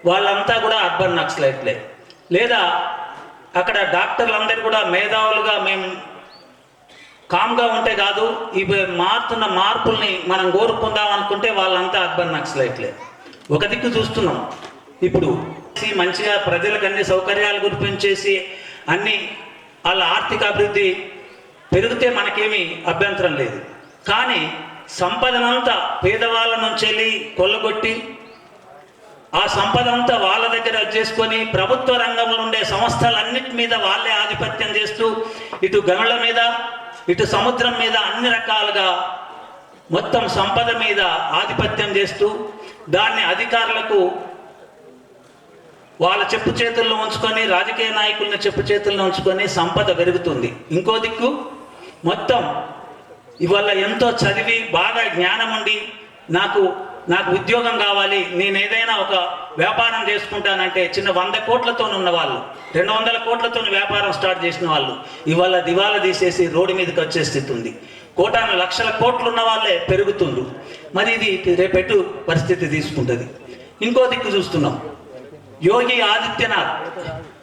వాళ్ళంతా కూడా అర్బన్ నక్సలైట్లే. లేదా అక్కడ డాక్టర్లందరూ కూడా మేధావులుగా మేము కామ్గా ఉంటే కాదు, ఇవి మారుతున్న మార్పుల్ని మనం కోరుకుందాం అనుకుంటే వాళ్ళంతా అర్బన్ నక్సలైట్లే. ఒక దిక్కు చూస్తున్నాం ఇప్పుడు మంచిగా ప్రజలకు అన్ని సౌకర్యాలు గుర్తించేసి అన్ని వాళ్ళ ఆర్థిక అభివృద్ధి పెరిగితే మనకేమీ అభ్యంతరం లేదు. కానీ సంపదనంతా పేదవాళ్ళ నుంచి వెళ్ళి కొల్లగొట్టి ఆ సంపద అంతా వాళ్ళ దగ్గర చేసుకొని ప్రభుత్వ రంగంలో ఉండే సంస్థలన్నిటి మీద వాళ్ళే ఆధిపత్యం చేస్తూ ఇటు గనుల మీద ఇటు సముద్రం మీద అన్ని రకాలుగా మొత్తం సంపద మీద ఆధిపత్యం చేస్తూ దాన్ని అధికారులకు వాళ్ళ చెప్పు చేతుల్లో ఉంచుకొని రాజకీయ నాయకుల్ని చెప్పు చేతుల్లో ఉంచుకొని సంపద పెరుగుతుంది. ఇంకో దిక్కు మొత్తం ఇవాళ ఎంతో చదివి బాగా జ్ఞానం ఉండి నాకు ఉద్యోగం కావాలి, నేను ఏదైనా ఒక వ్యాపారం చేసుకుంటానంటే చిన్న 100 కోట్లతో ఉన్న వాళ్ళు 200 కోట్లతో వ్యాపారం స్టార్ట్ చేసిన వాళ్ళు ఇవాళ దివాలా తీసేసి రోడ్డు మీదకి వచ్చే స్థితి ఉంది. కోటాను లక్షల కోట్లు ఉన్న వాళ్ళే పెరుగుతుండ్రు. మరి ఇది రేపెట్టు పరిస్థితి తీసుకుంటుంది. ఇంకో దిక్కు చూస్తున్నాం, యోగి ఆదిత్యనాథ్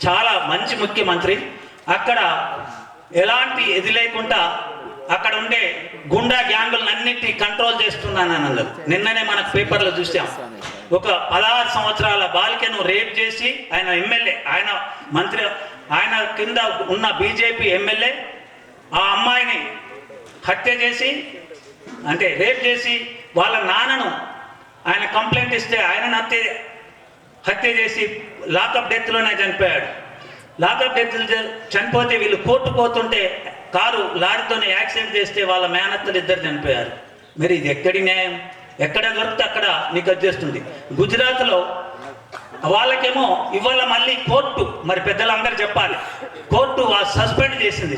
చాలా మంచి ముఖ్యమంత్రి. అక్కడ ఎలాంటి ఇది లేకుండా అక్కడ ఉండే గుండా గ్యాంగులన్నింటినీ కంట్రోల్ చేస్తున్నానని అన్నారు. నిన్ననే మనకు పేపర్లో చూసాం, ఒక 16 సంవత్సరాల బాలికను రేప్ చేసి ఆయన ఎమ్మెల్యే, ఆయన మంత్రి, ఆయన కింద ఉన్న బీజేపీ ఎమ్మెల్యే ఆ అమ్మాయిని హత్య చేసి అంటే రేప్ చేసి వాళ్ళ నాన్నను ఆయన కంప్లైంట్ ఇస్తే ఆయనను హత్య చేసి లాకప్ డెత్లోనే చనిపోయాడు. లాకప్ డెత్ చనిపోతే వీళ్ళు కోర్టు పోతుంటే కారు లారీతోనే యాక్సిడెంట్ చేస్తే వాళ్ళ మేనత్తలు 2 చనిపోయారు. మరి ఇది ఎక్కడి న్యాయం? ఎక్కడ దొరికితే అక్కడ నీకు వచ్చేస్తుంది. గుజరాత్లో వాళ్ళకేమో ఇవాళ మళ్ళీ కోర్టు, మరి పెద్దలందరూ చెప్పాలి, కోర్టు సస్పెండ్ చేసింది,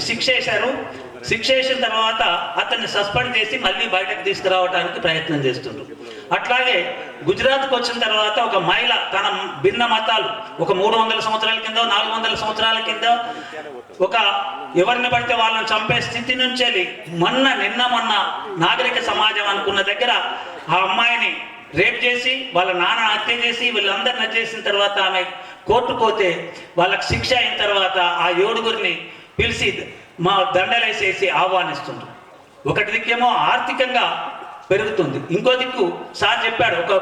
శిక్ష వేసిన తర్వాత అతన్ని సస్పెండ్ చేసి మళ్ళీ బయటకు తీసుకురావడానికి ప్రయత్నం చేస్తుండ్రు. అట్లాగే గుజరాత్కి వచ్చిన తర్వాత ఒక మహిళ తన భిన్న మతాలు ఒక 300 సంవత్సరాల కింద 400 సంవత్సరాల కింద ఒక ఎవరిని పడితే వాళ్ళని చంపే స్థితి నుంచి నిన్న మొన్న నాగరిక సమాజం అనుకున్న దగ్గర ఆ అమ్మాయిని రేప్ చేసి వాళ్ళ నాన్న హత్య చేసి వీళ్ళందరిని చేసిన తర్వాత ఆమె కోర్టు పోతే వాళ్ళకి శిక్ష అయిన తర్వాత ఆ 7గురిని పిలిచి మా దండలేసేసి ఆహ్వానిస్తుండ్రు. ఒకటి దిక్కేమో ఆర్థికంగా పెరుగుతుంది, ఇంకో దిక్కు సార్ చెప్పాడు ఒక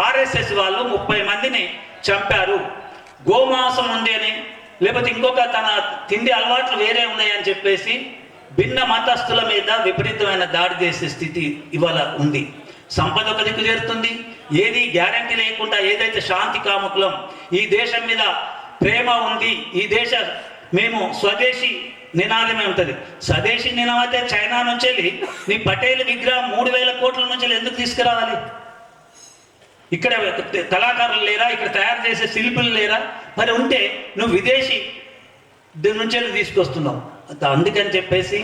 ఆర్ఎస్ఎస్ వాళ్ళు 30 మందిని చంపారు, గోమాంసం ఉంది అని, లేకపోతే ఇంకొక తన తిండి అలవాట్లు వేరే ఉన్నాయని చెప్పేసి భిన్న మతస్థుల మీద విపరీతమైన దాడి చేసే స్థితి ఇవాళ ఉంది. సంపద ఒక దిక్కు చేరుతుంది, ఏది గ్యారంటీ లేకుండా ఏదైతే శాంతి కాముకులం, ఈ దేశం మీద ప్రేమ ఉంది, ఈ దేశ మేము స్వదేశీ నినాదమే ఉంటుంది. స్వదేశీ నినాదం అయితే చైనా నుంచి వెళ్ళి నీ పటేల్ విగ్రహం 3000 కోట్ల నుంచి ఎందుకు తీసుకురావాలి? ఇక్కడ కళాకారులు లేరా? ఇక్కడ తయారు చేసే శిల్పులు లేరా? మరి ఉంటే నువ్వు విదేశీ దీని నుంచి తీసుకొస్తున్నావు. అందుకని చెప్పేసి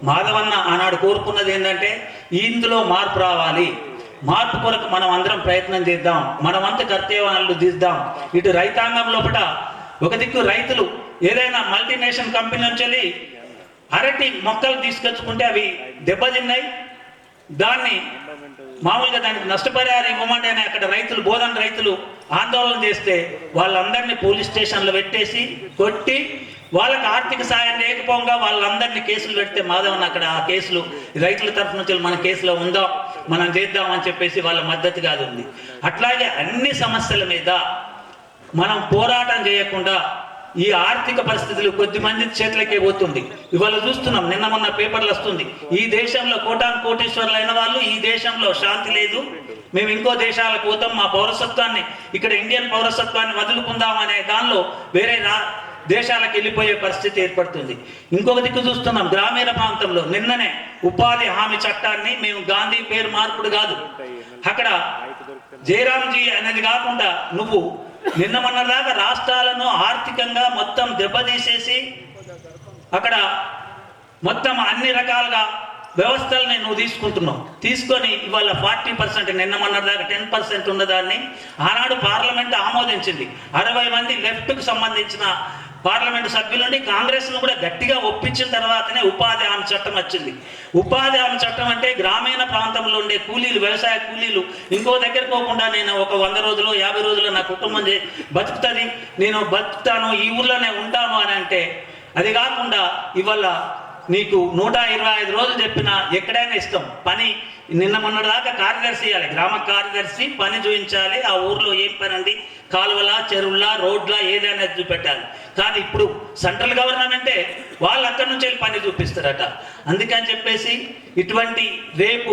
మాధవన్న ఆనాడు కోరుకున్నది ఏంటంటే ఇందులో మార్పు రావాలి, మార్పు కొరకు మనం అందరం ప్రయత్నం చేద్దాం, మనమంత కర్తవ్యాలు తీద్దాం. ఇటు రైతాంగం లోపల ఒక దిక్కు రైతులు ఏదైనా మల్టీనేషనల్ కంపెనీ నుంచి వెళ్ళి అరటి మొక్కలు తీసుకొచ్చుకుంటే అవి దెబ్బతిన్నాయి, దాన్ని మామూలుగా దానికి నష్టపరిహారం ఇవ్వమంటే అక్కడ రైతులు బోధన రైతులు ఆందోళన చేస్తే వాళ్ళందరినీ పోలీస్ స్టేషన్లో పెట్టేసి కొట్టి వాళ్ళకి ఆర్థిక సాయం లేకపోగా వాళ్ళందరినీ కేసులు పెడితే మాధవన్ అక్కడ ఆ కేసులు రైతుల తరఫు నుంచి మన కేసులో ఉందాం, మనం చేద్దాం అని చెప్పేసి వాళ్ళ మద్దతుగా ఉంది. అట్లాగే అన్ని సమస్యల మీద మనం పోరాటం చేయకుండా ఈ ఆర్థిక పరిస్థితులు కొద్దిమంది చేతులకే పోతుంది. ఇవాళ చూస్తున్నాం, నిన్న మొన్న పేపర్లు వస్తుంది, ఈ దేశంలో కోటీశ్వర్లు అయిన వాళ్ళు ఈ దేశంలో శాంతి లేదు, మేము ఇంకో దేశాలకు పోతాం, మా పౌరసత్వాన్ని ఇక్కడ ఇండియన్ పౌరసత్వాన్ని వదులుకుందాం అనే దానిలో వేరే దేశాలకు వెళ్ళిపోయే పరిస్థితి ఏర్పడుతుంది. ఇంకొక దిక్కు చూస్తున్నాం, గ్రామీణ ప్రాంతంలో నిన్ననే ఉపాధి హామీ చట్టాన్ని మేము గాంధీ పేరు మార్పుడు కాదు, అక్కడ జయరాంజీ అనేది కాకుండా నువ్వు నిన్న మొన్నదాకా రాష్ట్రాలను ఆర్థికంగా మొత్తం దెబ్బతీసేసి అక్కడ మొత్తం అన్ని రకాలుగా వ్యవస్థలని నువ్వు తీసుకొని ఇవాళ 40%, నిన్న మొన్నదాకా 10% ఉన్నదాన్ని ఆనాడు పార్లమెంట్ ఆమోదించింది. 60 మంది లెఫ్ట్కు సంబంధించిన పార్లమెంటు సభ్యులుండి కాంగ్రెస్ను కూడా గట్టిగా ఒప్పించిన తర్వాతనే ఉపాధి హామీ చట్టం వచ్చింది. ఉపాధి హామీ చట్టం అంటే గ్రామీణ ప్రాంతంలో ఉండే కూలీలు, వ్యవసాయ కూలీలు ఇంకో దగ్గర పోకుండా నేను ఒక 100 రోజులు 50 రోజులు నా కుటుంబం బతుకుతుంది, నేను బతుకుతాను, ఈ ఊర్లోనే ఉంటాను అని అంటే, అది కాకుండా ఇవాళ నీకు 125 రోజులు చెప్పినా ఎక్కడైనా ఇస్తాం. పని నిన్న మొన్నటిదాకా కార్యదర్శి ఇవ్వాలి, గ్రామ కార్యదర్శి పని చూపించాలి, ఆ ఊర్లో ఏం పని ఉంది, కాలువల, చెరువుల, రోడ్ల ఏదైనా చూపెట్టాలి. కానీ ఇప్పుడు సెంట్రల్ గవర్నమెంటే వాళ్ళు అక్కడి నుంచి వెళ్ళి పని చూపిస్తారట. అందుకని చెప్పేసి ఇటువంటి రేపు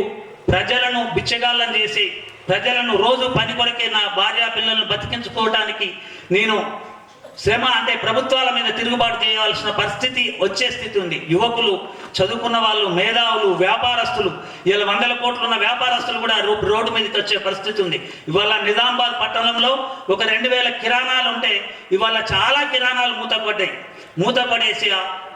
ప్రజలను బిచ్చగాళ్ళని చేసి, ప్రజలను రోజు పని కొరకే నా భార్య పిల్లలను బతికించుకోవడానికి నేను శ్రమ అంటే ప్రభుత్వాల మీద తిరుగుబాటు చేయాల్సిన పరిస్థితి వచ్చే స్థితి ఉంది. యువకులు, చదువుకున్న వాళ్ళు, మేధావులు, వ్యాపారస్తులు, ఇలా 100 కోట్లు ఉన్న వ్యాపారస్తులు కూడా రోడ్డు మీదకి వచ్చే పరిస్థితి ఉంది. ఇవాళ నిజామాబాద్ పట్టణంలో ఒక 2000 కిరాణాలు ఉంటే ఇవాళ చాలా కిరాణాలు మూతపడేసి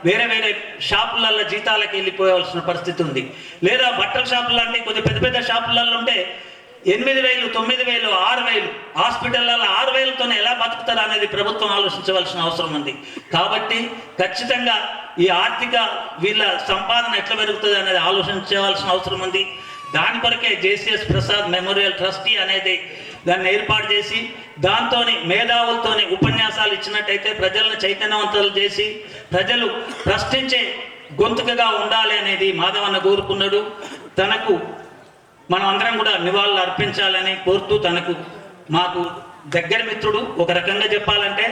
వేరే వేరే షాపులలో జీతాలకు వెళ్ళిపోవాల్సిన పరిస్థితి ఉంది. లేదా బట్టల షాపులు అంటే కొద్దిగా పెద్ద పెద్ద షాపులలో ఉంటే 8,000, 9,000, 6,000 హాస్పిటల్లో 6,000తోనే ఎలా బతుకుతారు అనేది ప్రభుత్వం ఆలోచించవలసిన అవసరం ఉంది. కాబట్టి ఖచ్చితంగా ఈ ఆర్థిక వీళ్ళ సంపాదన ఎట్లా పెరుగుతుంది అనేది ఆలోచించవలసిన అవసరం ఉంది. దాని కొరకే జేసీఎస్ ప్రసాద్ మెమోరియల్ ట్రస్టీ అనేది దాన్ని ఏర్పాటు చేసి దాంతో మేధావులతోనే ఉపన్యాసాలు ఇచ్చినట్టయితే ప్రజలను చైతన్యవంతులు చేసి ప్రజలు ప్రశ్నించే గొంతుకగా ఉండాలి అనేది మాధవన్న కోరుకున్నాడు. తనకు మనం అందరం కూడా నివాళులు అర్పించాలని కోరుతూ, తనకు మాకు దగ్గర మిత్రుడు, ఒక రకంగా చెప్పాలంటే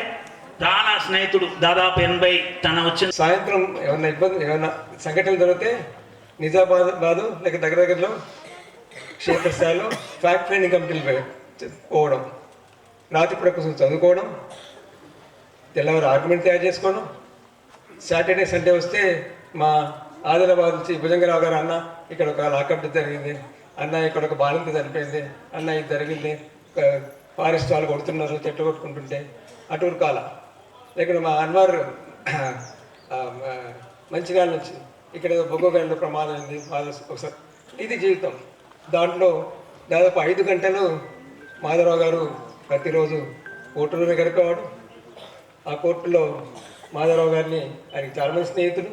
ప్రాణ స్నేహితుడు. దాదాపు 80 తన వచ్చిన సాయంత్రం ఏమన్నా ఇబ్బంది, ఏమైనా సంఘటనలు జరిగితే నిజామాబాద్ లేక దగ్గరలో క్షేత్రస్థాయిలో ఫ్యాక్ట్ ట్రైనింగ్ కమిటీలు పోవడం, రాత్రి పూట కోసం చదువుకోవడం, తెల్లవారు ఆర్గ్యుమెంట్ తయారు చేసుకోవడం. సాటర్డే సండే వస్తే మా ఆదిలాబాద్ నుంచి భుజంగరావు గారు, అన్న ఇక్కడ ఒక లాకప్ జరిగింది, అన్న ఇక్కడ ఒక బాలింత చనిపోయింది, అన్న ఇది జరిగింది, ఫారెస్ట్ వాళ్ళు కొడుతున్నారు, చెట్లు కొట్టుకుంటుంటే అటూరు కాల. లేకపోతే మా అన్వర్ మంచిర్యాల నుంచి ఇక్కడ బొగ్గోగండ్లో ప్రమాదం అయింది, ఒకసారి. ఇది జీవితం. దాంట్లో దాదాపు 5 గంటలు మాధవరావు గారు ప్రతిరోజు కోర్టులోనే గడిపేవాడు. ఆ కోర్టులో మాధవరావు గారిని ఆయనకి చాలామంది స్నేహితులు,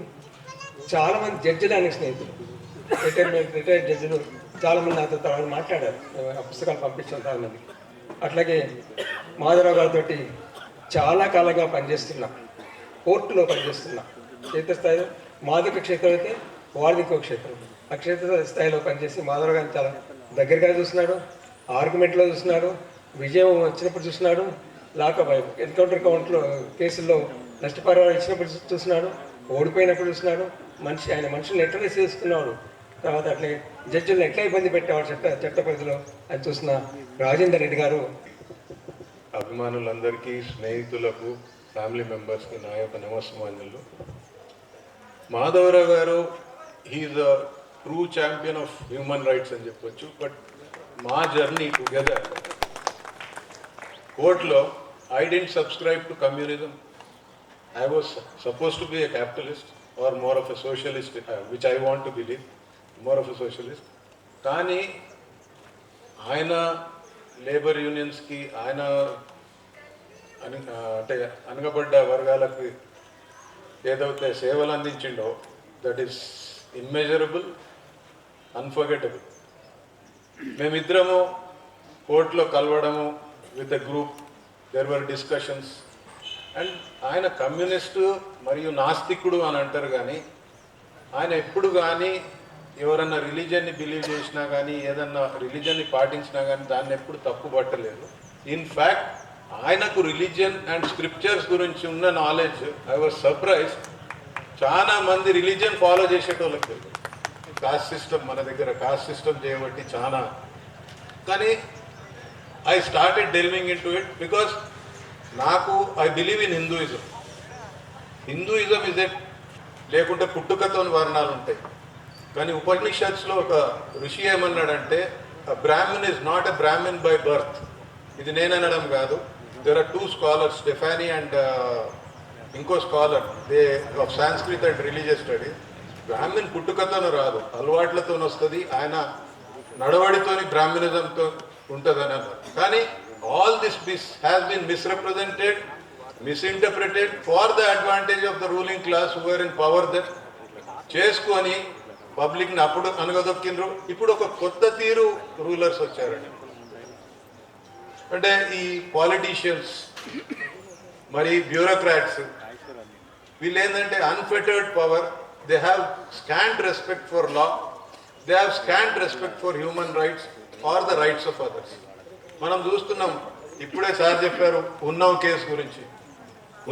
చాలామంది జడ్జిలు ఆయనకి స్నేహితులు, రిటైర్డ్ జడ్జిలు చాలామంది నాతో తర్వాత మాట్లాడారు. ఆ పుస్తకాలు పంపించాను చాలామంది. అట్లాగే మాధవరావు గారితో చాలా కాలంగా పనిచేస్తున్నా, కోర్టులో పనిచేస్తున్నా. క్షేత్రస్థాయిలో మాదక క్షేత్రం అయితే వాడికి ఇంకో క్షేత్రం, ఆ క్షేత్ర స్థాయిలో పనిచేసి మాధవరావు గారిని చాలా దగ్గరగా చూస్తున్నాడు, ఆర్గ్యుమెంట్లో చూస్తున్నాడు, విజయం వచ్చినప్పుడు చూస్తున్నాడు, లాకప్ ఎన్కౌంటర్ కేసుల్లో నష్టపరిహారం ఇచ్చినప్పుడు చూస్తున్నాడు, ఓడిపోయినప్పుడు చూస్తున్నాడు. ఆయన మనుషులను ఎట్లా చేసుకున్నాడు, తర్వాత అట్లే జడ్జిలను ఎట్లా ఇబ్బంది పెట్టేవాడు చట్ట పరిధిలో అని చూసిన రాజేందర్ రెడ్డి గారు. అభిమానులందరికీ, స్నేహితులకు, ఫ్యామిలీ మెంబర్స్కి నా యొక్క నమస్కారాలు. మాధవరావు గారు he is a true champion of human rights అని చెప్పొచ్చు. బట్ మా జర్నీ టుగెదర్ కోర్టులో I didn't subscribe to communism. I was supposed to be a capitalist or more of a socialist, which I want to believe, more of a socialist. కానీ ఆయన labour యూనియన్స్కి, ఆయన అంటే అనగబడ్డ వర్గాలకి ఏదైతే సేవలు అందించిండో దట్ ఈస్ ఇమ్మెజరబుల్, అన్ఫర్గెటబుల్. మేమిద్దరము కోర్టులో కలవడము with a group, there were discussions. And ఆయన కమ్యూనిస్టు మరియు నాస్తికుడు అని అంటారు, కానీ ఆయన ఎప్పుడు కానీ ఎవరన్నా రిలీజియన్ని బిలీవ్ చేసినా కానీ, ఏదన్నా రిలీజియన్ని పాటించినా కానీ దాన్ని ఎప్పుడు తప్పు పట్టలేదు. ఇన్ఫ్యాక్ట్ ఆయనకు రిలీజియన్ అండ్ స్క్రిప్చర్స్ గురించి ఉన్న నాలెడ్జ్, ఐ వాజ్ సర్ప్రైజ్. చాలా మంది రిలీజియన్ ఫాలో చేసేటోళ్ళకి తెలియదు. కాస్ట్ సిస్టమ్, మన దగ్గర కాస్ట్ సిస్టమ్ చేయబట్టి చాలా. కానీ I started delving into it because నాకు I believe in Hinduism. Hinduism is at, లేకుంటే పుట్టుకతో వర్ణాలు ఉంటాయి. కానీ ఉపనిషత్స్లో ఒక ఋషి ఏమన్నాడంటే, Brahmin is not a Brahmin by birth. ఇది నేను అనడం కాదు. There are 2 scholars, Stephanie and ఇంకో scholar, they of Sanskrit and religious studies. బ్రాహ్మణ్ పుట్టుకతోనూ రాదు, అలవాట్లతో వస్తుంది. ఆయన నడవడితోని బ్రాహ్మణిజంతో ఉంటుందని అన్నారు. కానీ all this has been misrepresented misinterpreted for the advantage of the ruling class who are in power that చేసుకొని పబ్లిక్ని అప్పుడు అనగదొక్కిండ్రు. ఇప్పుడు ఒక కొత్త తీరు రూలర్స్ వచ్చారండి. అంటే ఈ పాలిటీషియన్స్ మరి బ్యూరోక్రాట్స్ వీళ్ళు ఏంటంటే unfettered power, they have scant respect for law, they have scant respect for human rights or the rights of others. మనం చూస్తున్నాం, ఇప్పుడే సార్ చెప్పారు ఉన్నవ్ కేసు గురించి.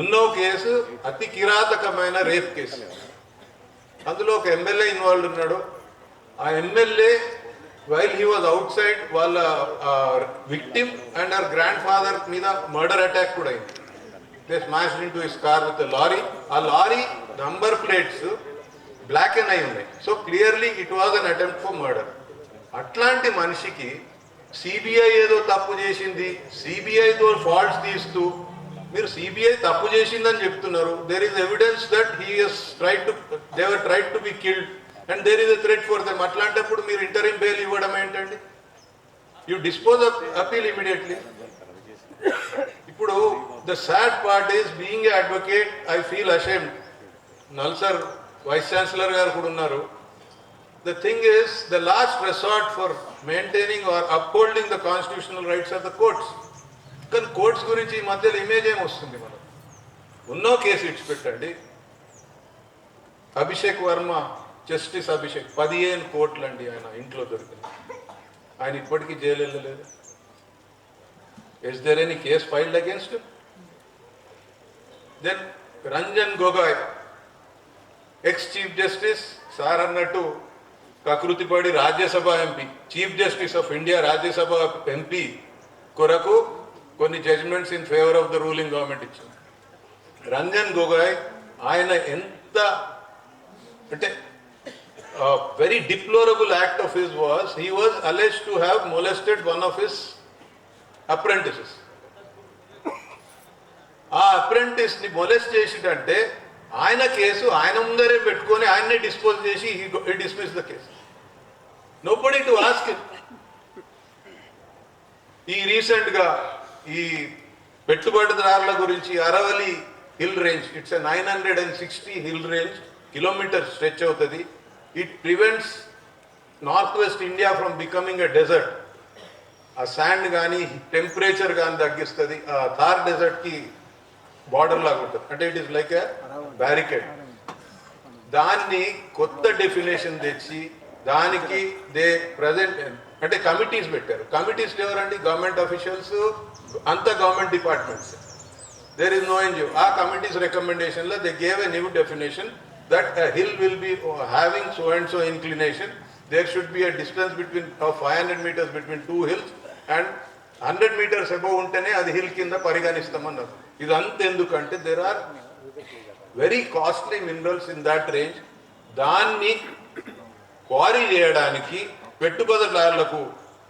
ఉన్నవ్ కేసు అతి కిరాతకమైన రేప్ కేసు. అందులో ఒక ఎమ్మెల్యే ఇన్వాల్వ్ ఉన్నాడు. ఆ MLA while he was outside వాళ్ళ victim and our grandfather మీద మర్డర్ అటాక్ కూడా అయింది. They smashed into his car with lorry. ఆ lorry number plates black and అయి ఉన్నాయి. So clearly it was an attempt for murder. అట్లాంటి మనిషికి CBI ఏదో తప్పు చేసింది, సిబిఐతో ఫాల్ట్స్ తీస్తూ మీరు సిబిఐ తప్పు చేసిందని చెప్తున్నారు. There is evidence that he has tried to they were tried to be killed and there is a threat for them. అట్లాంటప్పుడు మీరు ఇంటరిమ్ బెయిల్ ఇవ్వడం ఏంటండి? You dispose of appeal immediately. ఇప్పుడు the sad part is being a advocate I feel ashamed. NALSAR vice chancellor గారు కూడా ఉన్నారు. The thing is, the last resort for maintaining or upholding the constitutional rights are the courts. కానీ courts గురించి ఈ మధ్యలో image ఏం వస్తుంది? మనం ఉన్నో కేసు ఇచ్చిపెట్టండి. అభిషేక్ వర్మ, జస్టిస్ అభిషేక్, 15 కోట్లు అండి ఆయన ఇంట్లో దొరికింది. ఆయన ఇప్పటికీ జైలు వెళ్ళలేదు. Is there any case filed against him? Then Ranjan Gogoi, ex chief justice, sir అన్నట్టు కకృతిపడి Rajya Sabha MP, chief justice of India Rajya Sabha MP కొరకు కొన్ని judgments in favour of the ruling government ఇచ్చింది. రంజన్ గొగోయ్ ఆయన ఎంత అంటే very deplorable act of his was he was alleged to have molested one of his apprentices. ఆ apprentice ని మొలెస్ట్ చేసిటంటే ఆయన కేసు ఆయన ముందరే పెట్టుకొని ఆయన్నే డిస్పోజ్ చేసి he dismissed the case. Nobody to ask him. ఈ రీసెంట్ గా ఈ పెట్టుబడిదారుల గురించి Aravalli hill range, it's 960 hill range kilometre stretch అవుతుంది. It prevents north west India from becoming a desert. ఆ శాండ్ కానీ టెంపరేచర్ కానీ తగ్గిస్తుంది. ఆ థార్ డెజర్ట్ కి బార్డర్ లాగా ఉంటుంది. అంటే it is like a barricade. దాన్ని కొత్త డెఫినేషన్ తెచ్చి దానికి దే ప్రజెంట్ అంటే కమిటీస్ పెట్టారు. కమిటీస్ ఎవరండి? గవర్నమెంట్ అఫీషియల్స్, అంతా government departments. There is no NGO. ఆ కమిటీస్ రికమెండేషన్ లో they gave a new definition that a hill will be having so and so inclination. There should be a distance between 500 meters between two hills and 100 meters above ఉంటేనే అది hill కింద పరిగణిస్తామన్నారు. ఇదంతా ఎందుకంటే there are very costly minerals in that range. దాన్ని quarry చేయడానికి పెట్టుబడిదారులకు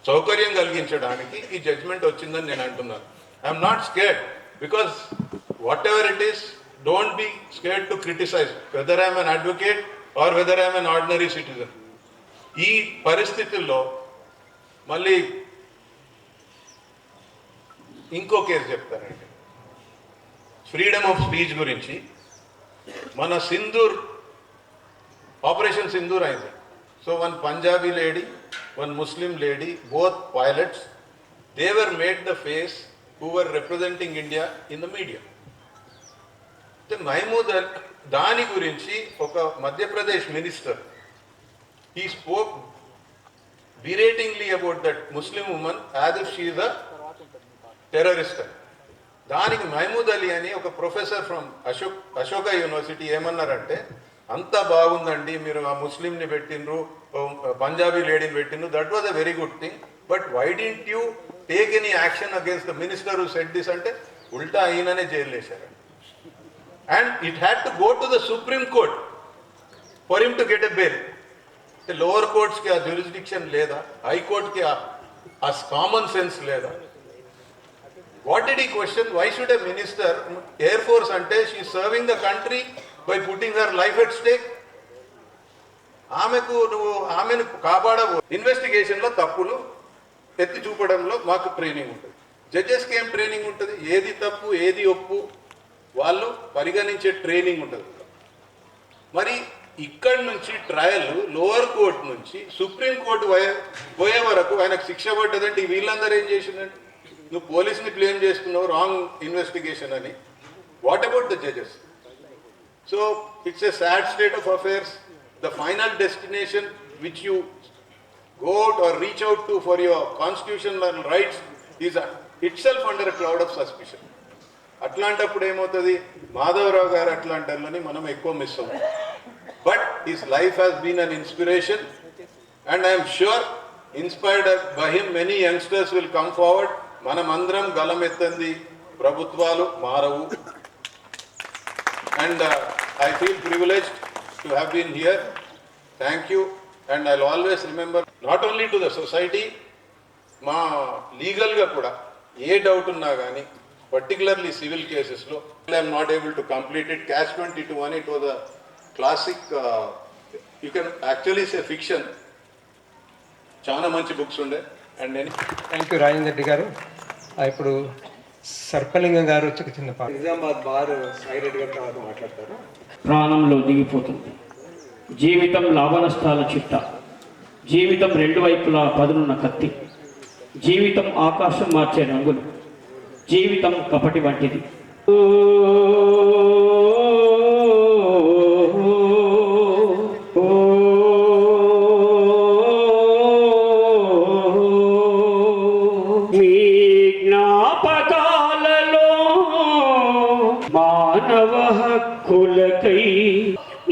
సౌకర్యం కలిగించడానికి ఈ జడ్జ్మెంట్ వచ్చిందని నేను అంటున్నాను. I'm not scared because whatever it is, don't be scared to criticise whether I'm an advocate or whether I'm an ordinary citizen. ఈ పరిస్థితుల్లో మళ్ళీ ఇంకో కేసు చెప్తానండి, ఫ్రీడమ్ ఆఫ్ స్పీచ్ గురించి. మన సింధూర్ ఆపరేషన్ సింధూర్ అయింది. So one Punjabi lady, one Muslim lady, both pilots, they were made the face who were representing India in the media. Mahmood దాని గురించి ఒక Madhya Pradesh minister he spoke beratingly about that Muslim woman as if she is a terrorist. దానికి మహమూద్ అలీ అని ఒక professor from Ashoka university ఏమన్నారంటే, అంత బాగుందండి మీరు ఆ ముస్లింని పెట్టినరు, పంజాబీ లేడీని పెట్టినరు, that was a very good thing, but why didn't you take any action against the minister who said this అంటే ఉల్టా అయిననే జైలు వేశారు. And it had to go to the supreme court for him to get a bail. Lower courts కి ఆ jurisdiction లేదా? High court కి ఆ common sense లేదా? వాట్ డిడ్ ఈ question? Why should a minister, air force అంటే she serving the country by putting her life at stake. ఆమెను కాపాడబో. Investigation లో తప్పులు ఎత్తి చూపడంలో మాకు ట్రైనింగ్ ఉంటుంది. జడ్జెస్కి ఏం ట్రైనింగ్ ఉంటుంది? ఏది తప్పు ఏది ఒప్పు వాళ్ళు పరిగణించే ట్రైనింగ్ ఉంటుంది. మరి ఇక్కడి నుంచి ట్రయల్ లోవర్ కోర్టు నుంచి సుప్రీం కోర్టు పోయే వరకు ఆయనకు శిక్ష పడ్డదంటే వీళ్ళందరూ ఏం చేసిందంటే, నువ్వు పోలీసుని క్లెయిమ్ చేసుకున్నావు రాంగ్ ఇన్వెస్టిగేషన్ అని. What about the judges? So it's a sad state of affairs. The final destination which you go out or reach out to for your constitutional rights is itself under a cloud of suspicion. అట్లాంటప్పుడు ఏమవుతుంది, మాధవరావు గారు అట్లాంటి వాళ్ళని మనం ఎక్కువ miss అవుతాం. But his life has been an inspiration and I'm sure inspired by him many youngsters will come forward. మనం అందరం గలం ఎత్తంది, ప్రభుత్వాలు మారవు. And I feel privileged to have been here. Thank you. And I'll always remember, not only to the society, మా లీగల్గా కూడా ఏ doubt ఉన్నా కానీ, పర్టికులర్లీ సివిల్ కేసెస్లో I'm not able to complete it. Catch 22 అని it was a classic, you can actually say fiction. చాలా మంచి books ఉండే. అండ్ నేను థ్యాంక్ యూ రాజేంద్ర రెడ్డి గారు. ఇప్పుడు సర్పలింగం గారు వచ్చి చిన్న పాట నిజామాబాద్ బార్ సాయి రెడ్డి గారు తర్వాత మాట్లాడతారు. ప్రాణంలో దిగిపోతుంది జీవితం, లాభనష్టాల చిట్ట. జీవితం రెండు వైపులా పదునున్న కత్తి. జీవితం ఆకాశం మార్చే రంగులు. జీవితం కపటి వంటిది. మీ జ్ఞాపకాలలో మానవ హక్కులకై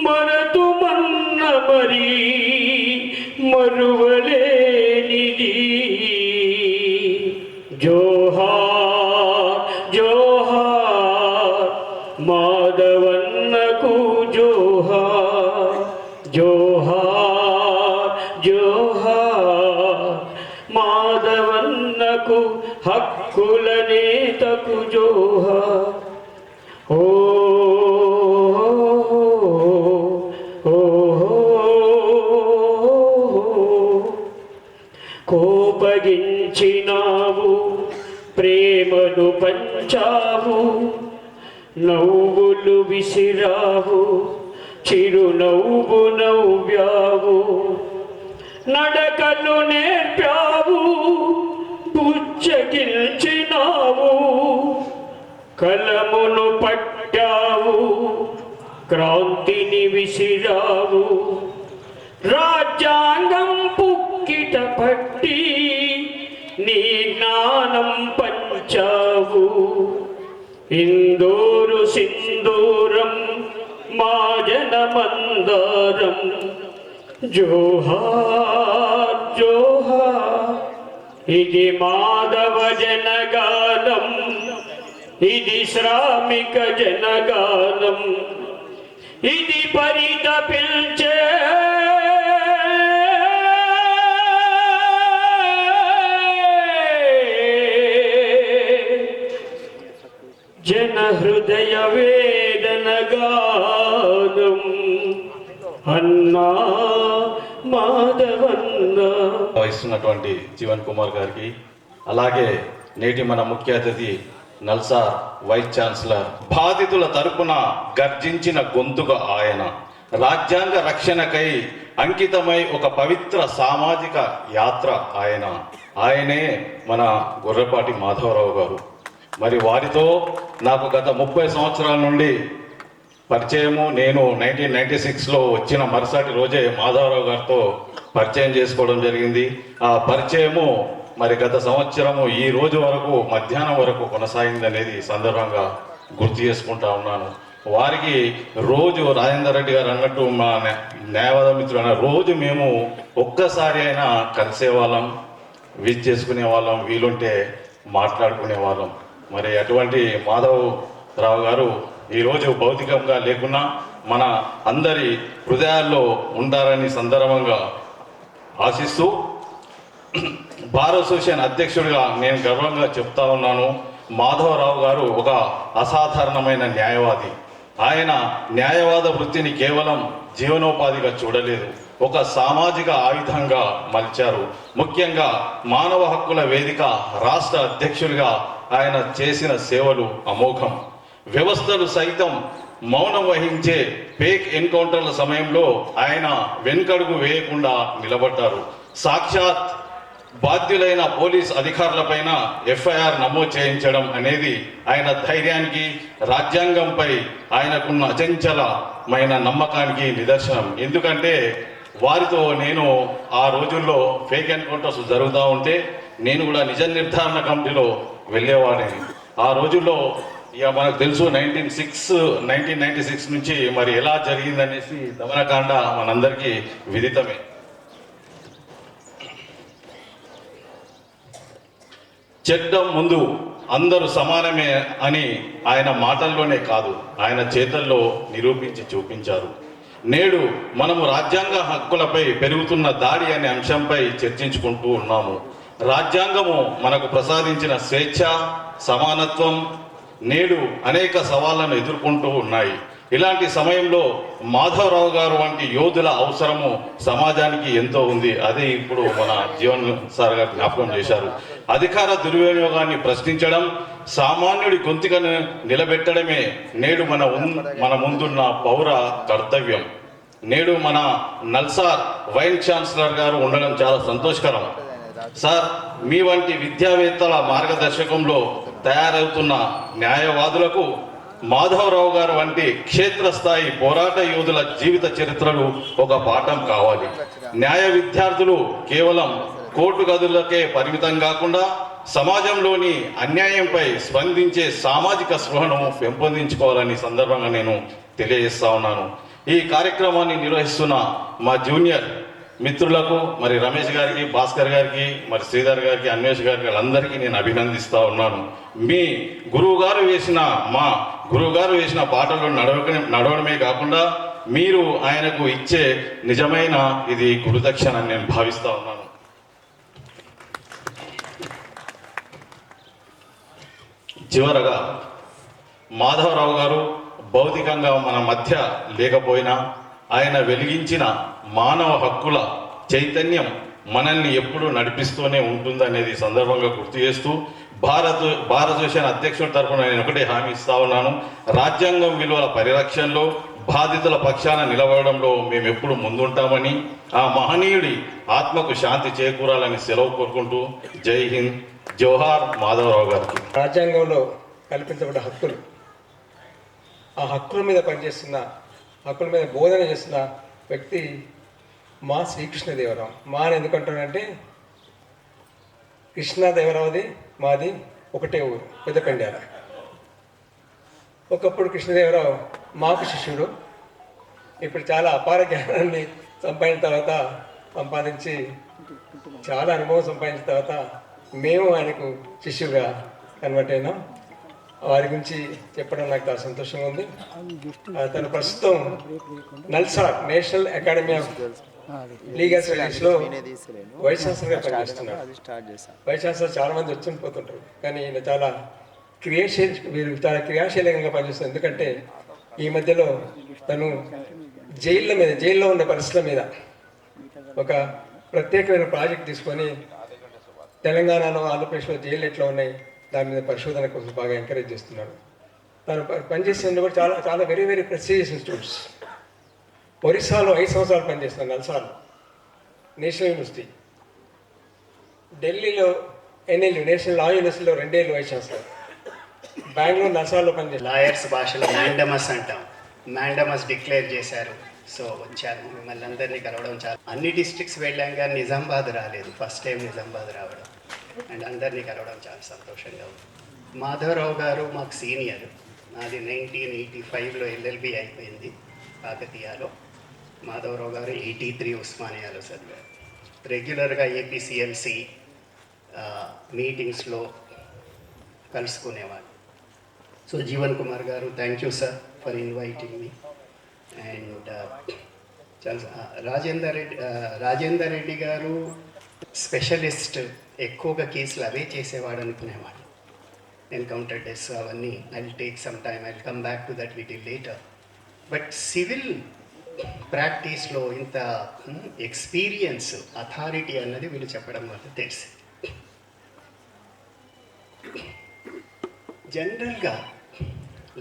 మరతుమన్న మరి మరువలేనిది. జోహార్ జోహార్ మాధవన్నకు జోహార్. జోహార్ జోహార్ మాధవన్నకు హక్కుల నేతకు జోహార్. ఓ కోపగించినావు, ప్రేమను పంచావు, నవ్వులు విసిరావు, చిరునవ్వు నవ్వావు, నడకలు నేర్పావు, పుచ్చగిల్చినావు, కలమును పట్టావు, క్రాంతిని విసిరావు, రాజ్యాంగం పుక్కిట పట్టి నీ జ్ఞానం పంచావు. ఇందూరు సింధూరం మా జనమందారం. జోహార్ జోహార్ ఇది మాధవ జనగానం, ఇది శ్రామిక జనగానం, ఇది పరితపిల్చే జన హృదయ వేదన గానం. అన్నా మాధవన్న వహిస్తున్నటువంటి జీవన్ కుమార్ గారికి, అలాగే నేటి మన ముఖ్య అతిథి నల్సార్ వైస్ ఛాన్సలర్, బాధితుల తరపున గర్జించిన గొంతుగా ఆయన, రాజ్యాంగ రక్షణకై అంకితమై ఒక పవిత్ర సామాజిక యాత్ర ఆయనే మన గొర్రెపాటి మాధవరావు గారు. మరి వారితో నాకు గత 30 సంవత్సరాల నుండి పరిచయము. నేను 1996లో వచ్చిన మరుసటి రోజే మాధవరావు గారితో పరిచయం చేసుకోవడం జరిగింది. ఆ పరిచయము మరి గత సంవత్సరము ఈ రోజు వరకు మధ్యాహ్నం వరకు కొనసాగింది అనేది సందర్భంగా గుర్తు చేసుకుంటా ఉన్నాను. వారికి రోజు రాజేందర్ రెడ్డి గారు అన్నట్టు మా న్యాయవాద మిత్రులు అన్న రోజు మేము ఒక్కసారి అయినా కలిసే వాళ్ళం, విజ్ చేసుకునే వాళ్ళం, వీలుంటే మాట్లాడుకునే వాళ్ళం. మరి అటువంటి మాధవ్ రావు గారు ఈరోజు భౌతికంగా లేకున్నా మన అందరి హృదయాల్లో ఉంటారని సందర్భంగా ఆశిస్తూ, బార్ అసోసియేషన్ అధ్యక్షుడిగా నేను గర్వంగా చెప్తా ఉన్నాను, మాధవరావు గారు ఒక అసాధారణమైన న్యాయవాది. ఆయన న్యాయవాద వృత్తిని కేవలం జీవనోపాధిగా చూడలేదు, ఒక సామాజిక ఆయుధంగా మలిచారు. ముఖ్యంగా మానవ హక్కుల వేదిక రాష్ట్ర అధ్యక్షుడిగా ఆయన చేసిన సేవలు అమోఘం. వ్యవస్థలు సైతం మౌనం వహించే ఫేక్ ఎన్కౌంటర్ల సమయంలో ఆయన వెనుకడుగు వేయకుండా నిలబడ్డారు. సాక్షాత్ బాధ్యులైన పోలీస్ అధికారులపైన ఎఫ్ఐఆర్ నమోదు చేయించడం అనేది ఆయన ధైర్యానికి, రాజ్యాంగంపై ఆయనకున్న అచంచలమైన నమ్మకానికి నిదర్శనం. ఎందుకంటే వారితో నేను ఆ రోజుల్లో ఫేక్ ఎన్కౌంటర్స్ జరుగుతూ ఉంటే నేను కూడా నిజ నిర్ధారణ కమిటీలో వెళ్ళేవాడిని. ఆ రోజుల్లో ఇక మనకు తెలుసు 1996 నుంచి మరి ఎలా జరిగిందనేసి దమనకాండ మనందరికీ విదితమే. చట్టం ముందు అందరూ సమానమే అని ఆయన మాటల్లోనే కాదు, ఆయన చేతల్లో నిరూపించి చూపించారు. నేడు మనము రాజ్యాంగ హక్కులపై పెరుగుతున్న దాడి అనే అంశంపై చర్చించుకుంటూ ఉన్నాము. రాజ్యాంగము మనకు ప్రసాదించిన స్వేచ్ఛ, సమానత్వం నేడు అనేక సవాళ్లను ఎదుర్కొంటూ ఉన్నాయి. ఇలాంటి సమయంలో మాధవరావు గారు వంటి యోధుల అవసరము సమాజానికి ఎంతో ఉంది. అదే ఇప్పుడు మన జీవన్ సార్ గారు జ్ఞాపకం చేశారు. అధికార దుర్వినియోగాన్ని ప్రశ్నించడం, సామాన్యుడి గొంతుకను నిలబెట్టడమే నేడు మన ముందున్న పౌర కర్తవ్యం. నేడు మన నల్సార్ వైస్ ఛాన్సలర్ గారు ఉండడం చాలా సంతోషకరం. సార్, మీ వంటి విద్యావేత్తల మార్గదర్శకంలో తయారవుతున్న న్యాయవాదులకు మాధవరావు గారు వంటి క్షేత్రస్థాయి పోరాట యోధుల జీవిత చరిత్రలు ఒక పాఠం కావాలి. న్యాయ విద్యార్థులు కేవలం కోర్టు గదులకే పరిమితం కాకుండా సమాజంలోని అన్యాయంపై స్పందించే సామాజిక స్పృహను పెంపొందించుకోవాలని సందర్భంగా నేను తెలియజేస్తా ఉన్నాను. ఈ కార్యక్రమాన్ని నిర్వహిస్తున్న మా జూనియర్ మిత్రులకు, మరి రమేష్ గారికి, భాస్కర్ గారికి, మరి శ్రీధర్ గారికి, అన్వేష్ గారికి, వాళ్ళందరికీ నేను అభినందిస్తూ ఉన్నాను. మీ మా గురువుగారు వేసిన బాటలో నడవడమే కాకుండా మీరు ఆయనకు ఇచ్చే నిజమైన ఇది గురుదక్షిణ అని నేను భావిస్తూ ఉన్నాను. చివరగా మాధవరావు గారు భౌతికంగా మన మధ్య లేకపోయినా ఆయన వెలిగించిన మానవ హక్కుల చైతన్యం మనల్ని ఎప్పుడూ నడిపిస్తూనే ఉంటుందనేది సందర్భంగా గుర్తు చేస్తూ భారతదేశ అధ్యక్షుడి తరఫున నేను ఒకటే హామీ ఇస్తా ఉన్నాను. రాజ్యాంగం విలువల పరిరక్షణలో, బాధితుల పక్షాన నిలబడడంలో మేము ఎప్పుడు ముందుంటామని, ఆ మహనీయుడి ఆత్మకు శాంతి చేకూరాలని సెలవు కోరుకుంటూ జై హింద్, జోహార్ మాధవరావు గారికి. రాజ్యాంగంలో కల్పించబడ్డ హక్కులు, ఆ హక్కుల మీద పనిచేస్తున్న, హక్కుల మీద బోధన చేస్తున్న వ్యక్తి మా శ్రీకృష్ణదేవరావు. మా అని ఎందుకంటానంటే కృష్ణదేవరావుది మాది ఒకటే ఊరు, పెద్దపెండ్యాల. ఒకప్పుడు కృష్ణదేవరావు మాకు శిష్యుడు. ఇప్పుడు చాలా అపార జ్ఞానాన్ని సంపాదించి చాలా అనుభవం సంపాదించిన తర్వాత మేము ఆయనకు శిష్యుగా కన్వర్ట్ అయినాం. వారి గురించి చెప్పడం నాకు చాలా సంతోషంగా ఉంది. తను ప్రస్తుతం NALSAR national academy of legal స్టడీస్లో వైస్ ఛాన్సలర్గా పనిచేస్తున్నారు. వైస్ ఛాన్సలర్ చాలా మంది వచ్చి పోతుంటారు, కానీ ఈయన చాలా క్రియాశీలంగా పనిచేస్తారు. ఎందుకంటే ఈ మధ్యలో తను జైల్లో ఉన్న పరిస్థితుల మీద ఒక ప్రత్యేకమైన ప్రాజెక్ట్ తీసుకొని తెలంగాణలో, ఆంధ్రప్రదేశ్లో జైలు ఎట్లా ఉన్నాయి దాని మీద పరిశోధన కోసం బాగా ఎంకరేజ్ చేస్తున్నాడు. తను పనిచేసిన కూడా చాలా చాలా వెరీ వెరీ ప్రెస్టీజియస్ ఇన్స్టిట్యూట్స్. ఒరిస్సాలో 5 సంవత్సరాలు పనిచేస్తున్నాను, నల్సార్లో నేషనల్ యూనివర్సిటీ. ఢిల్లీలో NLU నేషనల్ లా యూనివర్సిటీలో 2 ఏళ్ళు వైస్ ఛాన్సలర్. బెంగళూరు నల్సార్లో పనిచేస్తాను. లాయర్స్ భాషలో మ్యాండమస్ అంటాం. మ్యాండమస్ డిక్లేర్ చేశారు. సో వచ్చాను, మిమ్మల్ని అందరినీ కలవడం చాలా. అన్ని డిస్ట్రిక్ట్స్ వెళ్ళాం కానీ నిజామాబాద్ రాలేదు. ఫస్ట్ టైం నిజామాబాద్ రావడం అండ్ అందరినీ కలవడం చాలా సంతోషంగా ఉంది. మాధవరావు గారు మాకు సీనియర్. నాది 1985లో LLB అయిపోయింది కాకతీయలో. మాధవరావు గారు 83 ఉస్మానియాలో చదివారు. రెగ్యులర్గా APCLC మీటింగ్స్లో కలుసుకునేవాడు. సో జీవన్ కుమార్ గారు, thank you sir for inviting me. And Rajender Reddy గారు స్పెషలిస్ట్, ఎక్కువగా కేసులు అవే చేసేవాడు అనుకునేవాడు. ఎన్కౌంటర్ డెత్స్ అవన్నీ. I will take some time, I will come back to that little later. But civil ప్రాక్టీస్లో ఇంత ఎక్స్పీరియన్స్, అథారిటీ అన్నది వీళ్ళు చెప్పడం వల్ల తెలిసింది. జనరల్గా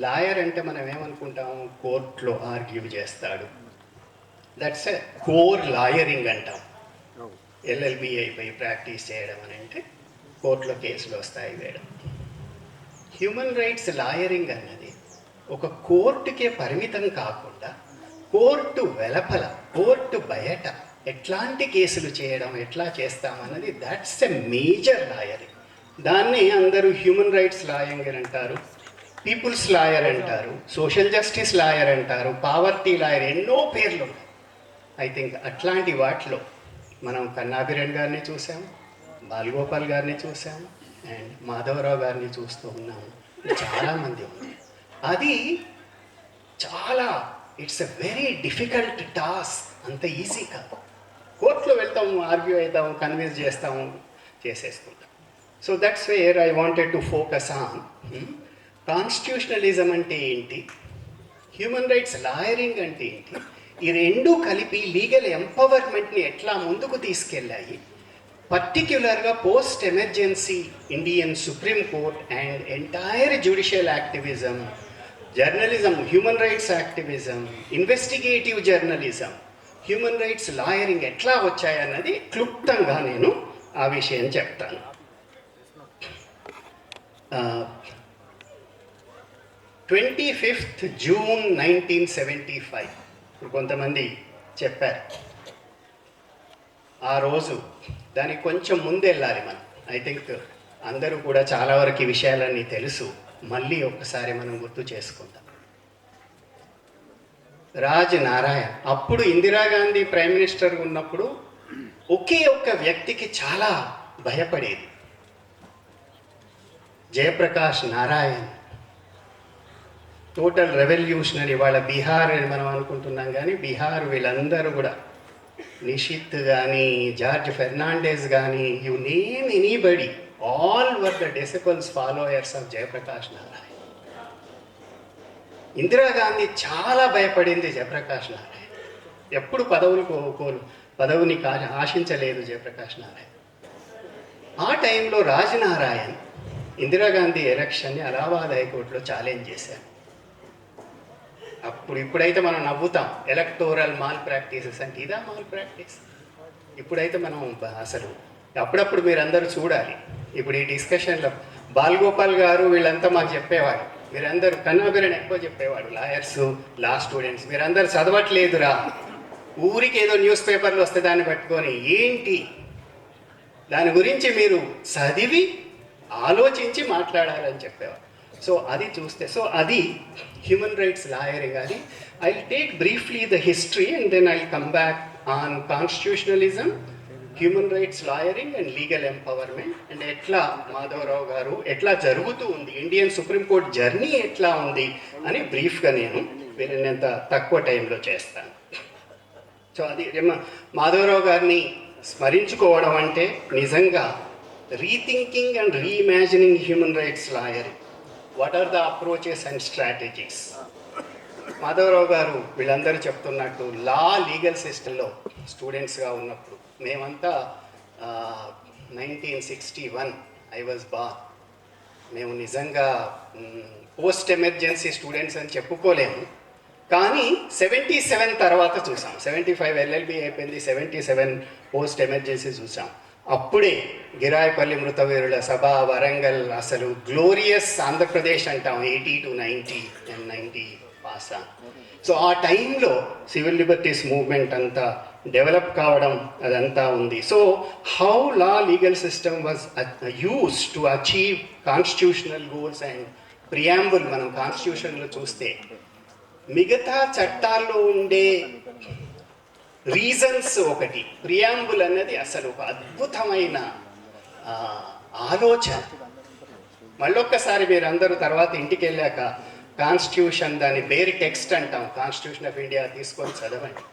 లాయర్ అంటే మనం ఏమనుకుంటాము, కోర్టులో ఆర్గ్యూ చేస్తాడు. దట్స్ ఎ కోర్ లాయరింగ్ అంటాం. ఎల్ఎల్బి అయిపోయి ప్రాక్టీస్ చేయడం అని అంటే కోర్టులో కేసులు వస్తాయి వేయడం. హ్యూమన్ రైట్స్ లాయరింగ్ అన్నది ఒక కోర్టుకే పరిమితం కాకుండా కోర్టు వెలపల, కోర్టు బయట ఎట్లాంటి కేసులు చేయడం, ఎట్లా చేస్తామన్నది దట్స్ ఎ మేజర్ లాయరింగ్. దాన్ని అందరూ హ్యూమన్ రైట్స్ లాయరింగ్ అంటారు, పీపుల్స్ లాయర్ అంటారు, సోషల్ జస్టిస్ లాయర్ అంటారు, పావర్టీ లాయర్, ఎన్నో పేర్లు ఉన్నాయి. ఐ థింక్ అట్లాంటి వాటిలో మనం కన్నాభిరణ్ గారిని చూసాము, బాలగోపాల్ గారిని చూసాము, అండ్ మాధవరావు గారిని చూస్తూ ఉన్నాము. చాలామంది ఉన్నారు. అది చాలా, it's a very difficult task. అంత ఈజీ కాదు. కోర్టులో వెళ్తాము, ఆర్గ్యూ అవుతాము, కన్విన్స్ చేస్తాము, చేసేసుకుంటాం. So that's where I wanted to focus on. Constitutionalism అంటే ఏంటి, హ్యూమన్ రైట్స్ లాయరింగ్ అంటే ఏంటి, ఈ రెండు కలిపి లీగల్ ఎంపవర్మెంట్ని ఎట్లా ముందుకు తీసుకెళ్ళాయి, పర్టిక్యులర్గా post emergency Indian supreme Court and entire judicial activism, journalism, human rights activism, investigative journalism, human rights lawyering ఎట్లా వచ్చాయన్నది క్లుప్తంగా నేను ఆ విషయం చెప్తాను. 25th June 1975 ఇప్పుడు కొంతమంది చెప్పారు. ఆ రోజు దానికి కొంచెం ముందు వెళ్ళాలి మనం. ఐ థింక్ అందరూ కూడా చాలా వరకు ఈ విషయాలన్నీ తెలుసు. మళ్ళీ ఒక్కసారి మనం గుర్తు చేసుకుందాం. రాజ్ నారాయణ్ అప్పుడు ఇందిరాగాంధీ ప్రైమ్ మినిస్టర్ ఉన్నప్పుడు ఒకే ఒక్క వ్యక్తికి చాలా భయపడేది, జయప్రకాష్ నారాయణ్. Total revolutionary. వాళ్ళ బీహార్ అని మనం అనుకుంటున్నాం కానీ బీహార్ వీళ్ళందరూ కూడా, నిషిత్ కానీ, జార్జ్ ఫెర్నాండెస్ కానీ, you name anybody, all were the disciples, followers of Jayaprakash Narayan. Indira Gandhi చాలా భయపడింది జయప్రకాష్ నారాయణ్. ఎప్పుడు పదవిని ఆశించలేదు జయప్రకాష్ నారాయణ్. ఆ టైంలో రాజనారాయణ్ ఇందిరాగాంధీ ఎలక్షన్ని అలహాబాద్ హైకోర్టులో ఛాలెంజ్ చేశారు. ఇప్పుడైతే మనం నవ్వుతాం, ఎలక్టోరల్ మాల్ ప్రాక్టీసెస్ అంటే ఇదా మాల్ ప్రాక్టీస్. ఇప్పుడైతే మనం అసలు అప్పుడప్పుడు మీరు అందరూ చూడాలి. ఇప్పుడు ఈ డిస్కషన్లో బాలగోపాల్ గారు వీళ్ళంతా మాకు చెప్పేవాడు, మీరందరూ కన్నాభిరణ్ ఎక్కువ చెప్పేవాడు, లాయర్స్, లా స్టూడెంట్స్, మీరందరూ చదవట్లేదురా, ఊరికి ఏదో న్యూస్ పేపర్లు వస్తే దాన్ని పట్టుకొని ఏంటి, దాని గురించి మీరు చదివి ఆలోచించి మాట్లాడాలని చెప్పేవాడు. సో అది చూస్తే, సో అది హ్యూమన్ రైట్స్ లాయరింగ్. అది I take briefly the history and then I come back on constitutionalism, human rights lawyering and legal empowerment, and ఎట్లా మాధవరావు గారు ఎట్లా జరుగుతూ ఉంది, ఇండియన్ సుప్రీంకోర్టు జర్నీ ఎట్లా ఉంది అని బ్రీఫ్గా నేను వీళ్ళనంత తక్కువ టైంలో చేస్తాను. సో అది మాధవరావు గారిని స్మరించుకోవడం అంటే నిజంగా rethinking and reimagining human rights lawyering. What are the approaches and strategies? Madhavarao గారు వీళ్ళందరూ చెప్తున్నట్టు లా లీగల్ సిస్టంలో స్టూడెంట్స్గా ఉన్నప్పుడు మేమంతా 1961 ఐ వాజ్ బార్న్. మేము నిజంగా పోస్ట్ ఎమర్జెన్సీ స్టూడెంట్స్ అని చెప్పుకోలేము, కానీ 77 తర్వాత చూసాం. 75 ఎల్ఎల్బి అయిపోయింది, 77 పోస్ట్ ఎమర్జెన్సీ చూసాం. అప్పుడే గిరాయపల్లి మృతవీరుల సభ, వరంగల్, అసలు గ్లోరియస్ ఆంధ్రప్రదేశ్ అంటాం, 80 to 90 and 90 పాస్. సో ఆ టైంలో సివిల్ లిబర్టీస్ మూవ్మెంట్ అంతా డెవలప్ కావడం అదంతా ఉంది. So how law legal system was use to achieve constitutional goals and preamble. మనం కాన్స్టిట్యూషన్లో చూస్తే మిగతా చట్టాల్లో ఉండే రీజన్స్ ఒకటి, ప్రియాంబుల్ అన్నది అసలు ఒక అద్భుతమైన ఆలోచన. మళ్ళొక్కసారి మీరు అందరూ తర్వాత ఇంటికి వెళ్ళాక కాన్స్టిట్యూషన్, దాని బేర్ టెక్స్ట్ అంటాం, కాన్స్టిట్యూషన్ ఆఫ్ ఇండియా తీసుకొని చదవండి.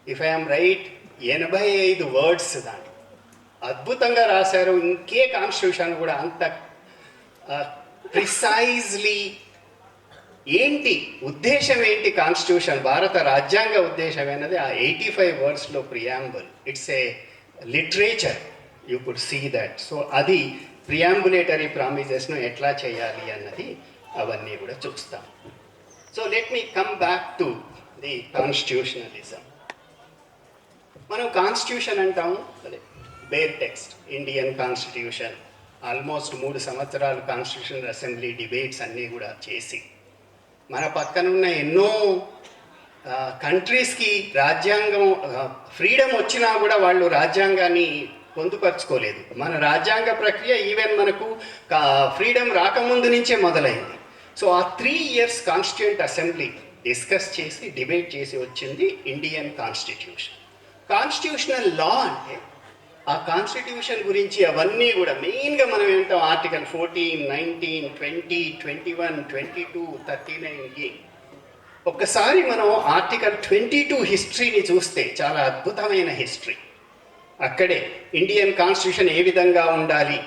ఇఫ్ ఐఎమ్ రైట్ 85 వర్డ్స్ దాన్ని అద్భుతంగా రాశారు. ఇంకే కాన్స్టిట్యూషన్ కూడా అంత ప్రిసైజ్లీ ఏంటి ఉద్దేశం, ఏంటి కాన్స్టిట్యూషన్, భారత రాజ్యాంగ ఉద్దేశం అనేది ఆ 85 వర్డ్స్లో preamble. It's a literature, you could see that. So అది ప్రియాంబులేటరీ ప్రామిసెస్ను ఎట్లా చేయాలి అన్నది అవన్నీ కూడా చూస్తాం. So let me come back to the constitutionalism. మనం కాన్స్టిట్యూషన్ అంటాము, అదే bare text, Indian constitution. Almost 3 సంవత్సరాలు కాన్స్టిట్యూషనల్ అసెంబ్లీ డిబేట్స్ అన్నీ కూడా చేసి మన పక్కనున్న ఎన్నో కంట్రీస్కి రాజ్యాంగం ఫ్రీడమ్ వచ్చినా కూడా వాళ్ళు రాజ్యాంగాన్ని పొందుపరచుకోలేదు. మన రాజ్యాంగ ప్రక్రియ ఈవెన్ మనకు ఫ్రీడమ్ రాకముందు నుంచే మొదలైంది. సో ఆ 3 years కాన్స్టిట్యూంట్ అసెంబ్లీ డిస్కస్ చేసి డిబేట్ చేసి వచ్చింది ఇండియన్ కాన్స్టిట్యూషన్. కాన్స్టిట్యూషనల్ లా అంటే ఆ కాన్స్టిట్యూషన్ గురించి అవన్నీ కూడా మెయిన్గా మనం ఏంటో ఆర్టికల్ 14, 19, 20, 21, 22, 39 ఒక్కసారి మనం ఆర్టికల్ 22 హిస్టరీని చూస్తే చాలా అద్భుతమైన హిస్టరీ. అక్కడే ఇండియన్ కాన్స్టిట్యూషన్ ఏ విధంగా ఉండాలి,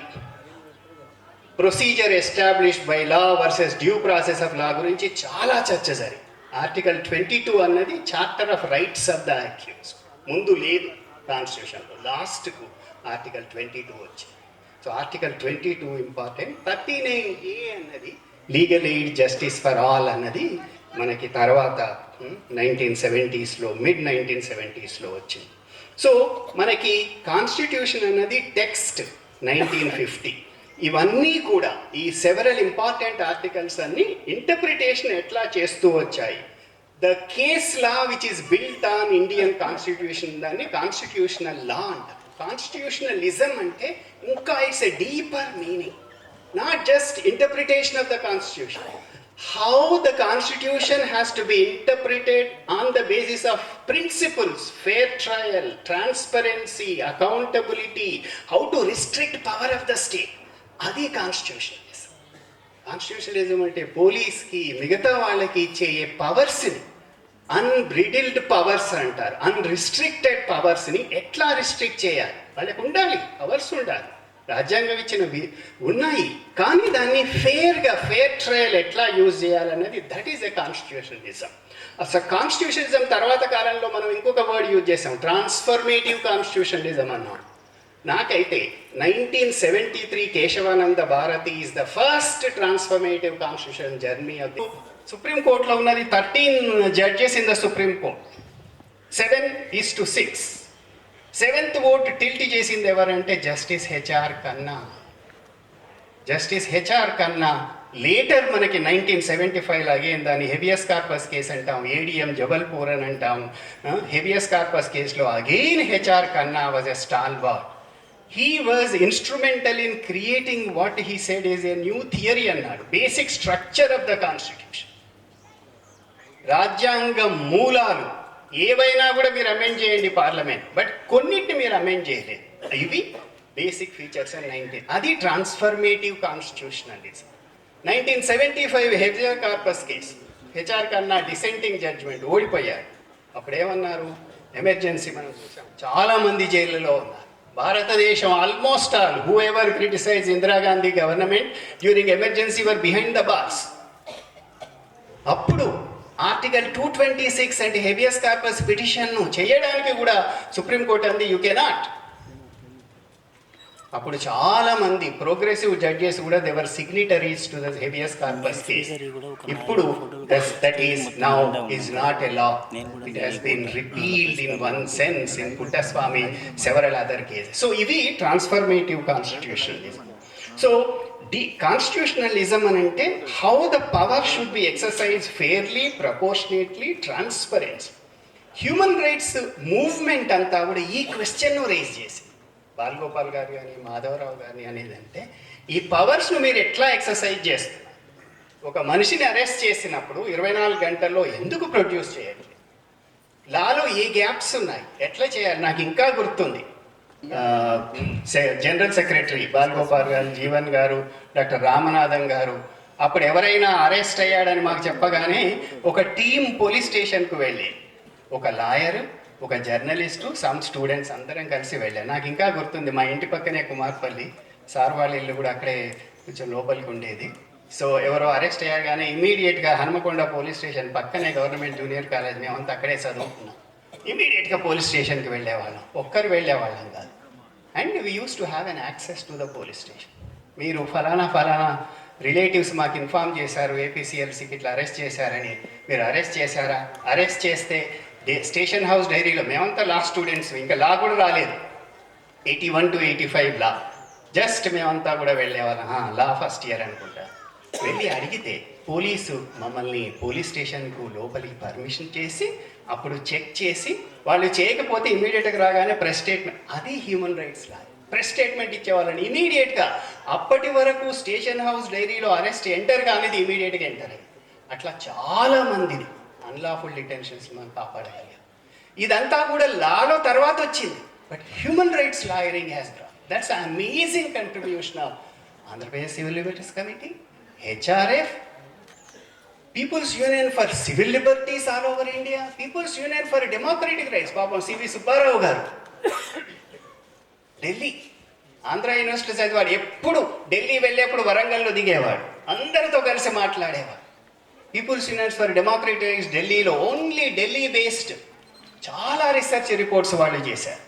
procedure established by law versus due process of law గురించి చాలా చర్చ జరిగింది. ఆర్టికల్ 22 అన్నది charter of rights of the accused. ముందు లేదు కాన్స్టిట్యూషన్లో, లాస్ట్కు ఆర్టికల్ 22 వచ్చింది. So article 22 important. 39A అన్నది legal aid justice for all అన్నది మనకి తర్వాత 1970sలో మిడ్ 1970sలో వచ్చింది. సో మనకి కాన్స్టిట్యూషన్ అన్నది టెక్స్ట్ 1950. ఇవన్నీ కూడా ఈ సెవరల్ ఇంపార్టెంట్ ఆర్టికల్స్ అన్ని ఇంటర్ప్రిటేషన్ ఎట్లా చేస్తూ వచ్చాయి. The case law which is built on Indian constitution దాన్ని కాన్స్టిట్యూషనల్ లా అంటారు. కాన్స్టిట్యూషనలిజం అంటే ఇంకా it's a deeper meaning, not just interpretation of the constitution. How the constitution has to be interpreted on the basis of principles, fair trial, transparency, accountability, how to restrict power of the state. అది constitutionalism. Constitutionalism అంటే పోలీస్కి మిగతా వాళ్ళకి ఇచ్చే పవర్స్ని, అన్బ్రిడిల్డ్ powers అంటారు, unrestricted పవర్స్ని ఎట్లా restrict చేయాలి. వాళ్ళకి ఉండాలి, పవర్స్ ఉండాలి, రాజ్యాంగం ఇచ్చినవి ఉన్నాయి, కానీ దాన్ని ఫేర్ ట్రయల్ ఎట్లా యూజ్ చేయాలనేది దట్ ఈస్ ఎ కాన్స్టిట్యూషనలిజం. అసలు కాన్స్టిట్యూషనలిజం తర్వాత కాలంలో మనం ఇంకొక వర్డ్ యూజ్ చేసాం, ట్రాన్స్ఫర్మేటివ్ కాన్స్టిట్యూషనలిజం అన్నాం. నాకైతే 1973 Kesavananda Bharati is the first transformative constitution journey of the supreme కోర్టులో ఉన్నది 13 judges in the supreme court, 7:6. 7th vote tilt చేసింది ఎవరంటే justice HR Khanna. Justice HR Khanna later మనకి 1975 అగైన్ దాన్ని హెబియస్ కార్పస్ కేసు అంటాం, ఏడిఎం జబల్పూర్ అని అంటాం. హెబియస్ కార్పస్ కేసులో again HR Khanna was a stalwart. He was instrumental in creating what he said is a new theory అన్నాడు, basic structure of the constitution. రాజ్యాంగ మూలాలు ఏవైనా కూడా మీరు అమెండ్ చేయండి పార్లమెంట్, బట్ కొన్నిటిని మీరు అమెండ్ చేయలేదు. ఇవి బేసిక్ ఫీచర్స్ అండ్ 19 అది transformative constitutionalism. 1975 habeas corpus case, HR కన్నా డిసెంటింగ్ జడ్జ్మెంట్ ఓడిపోయారు. అప్పుడు ఏమన్నారు, ఎమర్జెన్సీ మనం చూసాం, చాలా మంది జైళ్ళలో ఉన్నారు. భారతదేశం almost all whoever criticise Indira Gandhi government during emergency were behind the bars. అప్పుడు ఆర్టికల్ 226 అంటే హెబియస్ కార్పస్ పిటిషన్ను చేయడానికి కూడా సుప్రీంకోర్టు అంది యూ కెనాట్. అప్పుడు చాలా మంది ప్రోగ్రెసివ్ జడ్జెస్ కూడా they were signatories to the habeas corpus case. ఇప్పుడు that is now is not a law, it has been repealed in one sense in Puttaswamy, several other cases. So ఇవి transformative constitutionalism. So constitutionalism అని అంటే how the power should be exercise fairly, proportionately, transparency. Human rights movement అంతా కూడా ఈ క్వశ్చన్ను raise చేసి బాలగోపాల్ గారు కానీ మాధవరావు గారిని అనేది అంటే ఈ పవర్స్ను మీరు ఎట్లా ఎక్సర్సైజ్ చేస్తారు. ఒక మనిషిని అరెస్ట్ చేసినప్పుడు 24 గంటల్లో ఎందుకు ప్రొడ్యూస్ చేయాలి, లాలో ఏ గ్యాప్స్ ఉన్నాయి, ఎట్లా చేయాలి. నాకు ఇంకా గుర్తుంది, జనరల్ సెక్రటరీ బాలగోపాల్ గారు, జీవన్ గారు, డాక్టర్ రామనాథన్ గారు అప్పుడు ఎవరైనా అరెస్ట్ అయ్యాడని మాకు చెప్పగానే ఒక టీం పోలీస్ స్టేషన్కు వెళ్ళి ఒక లాయర్, ఒక జర్నలిస్టు, సమ్ స్టూడెంట్స్ అందరం కలిసి వెళ్ళాను. నాకు ఇంకా గుర్తుంది, మా ఇంటి పక్కనే కుమార్పల్లి, సార్ వాళ్ళ ఇల్లు కూడా అక్కడే కొంచెం లోపలికి ఉండేది. సో ఎవరో అరెస్ట్ అయ్యాగానే ఇమీడియట్గా హనుమకొండ పోలీస్ స్టేషన్ పక్కనే గవర్నమెంట్ జూనియర్ కాలేజ్, మేమంతా అక్కడే చదువుకున్నాం. ఇమీడియట్గా పోలీస్ స్టేషన్కి వెళ్ళేవాళ్ళం, ఒక్కరు వెళ్ళేవాళ్ళం కాదు. And we use to have an access to the police station. మీరు ఫలానా రిలేటివ్స్ మాకు ఇన్ఫామ్ చేశారు ఏపీసీఎల్సీకి ఇట్లా అరెస్ట్ చేశారని. మీరు అరెస్ట్ చేశారా? అరెస్ట్ చేస్తే స్టేషన్ హౌస్ డైరీలో మేమంతా లా స్టూడెంట్స్, ఇంకా లా కూడా రాలేదు, 81 to 85 లా, జస్ట్ మేమంతా కూడా వెళ్ళేవాళ్ళం, లా ఫస్ట్ ఇయర్ అనుకుంటా. వెళ్ళి అడిగితే పోలీసు మమ్మల్ని పోలీస్ స్టేషన్కు లోపలికి పర్మిషన్ చేసి అప్పుడు చెక్ చేసి వాళ్ళు చేయకపోతే ఇమీడియట్గా రాగానే ప్రెస్ స్టేట్మెంట్, అది హ్యూమన్ రైట్స్ లా, ప్రెస్ స్టేట్మెంట్ ఇచ్చేవాళ్ళని ఇమీడియట్గా. అప్పటి వరకు స్టేషన్ హౌస్ డైరీలో అరెస్ట్ ఎంటర్ కానిది ఇమీడియట్గా ఎంటర్ అయ్యింది. అట్లా చాలా మందిని అన్లాఫుల్ డిటెన్షన్స్ మనం కాపాడగలిగాం. ఇదంతా కూడా లాలో తర్వాత వచ్చింది, but human rights lawyering has brought. That's amazing contribution of Andhra Pradesh civil liberties committee, HRF, people's union for civil liberties all over India, people's union for democratic rights, పాపం సివి సుబ్బారావు గారు ఢిల్లీ ఆంధ్ర యూనివర్సిటీ చదివాడు, ఎప్పుడు ఢిల్లీ వెళ్ళేప్పుడు వరంగల్లో దిగేవాడు, అందరితో కలిసి మాట్లాడేవాడు. People's unions for democratic rights ఢిల్లీలో, only Delhi based చాలా రీసెర్చ్ రిపోర్ట్స్ వాళ్ళు చేశారు.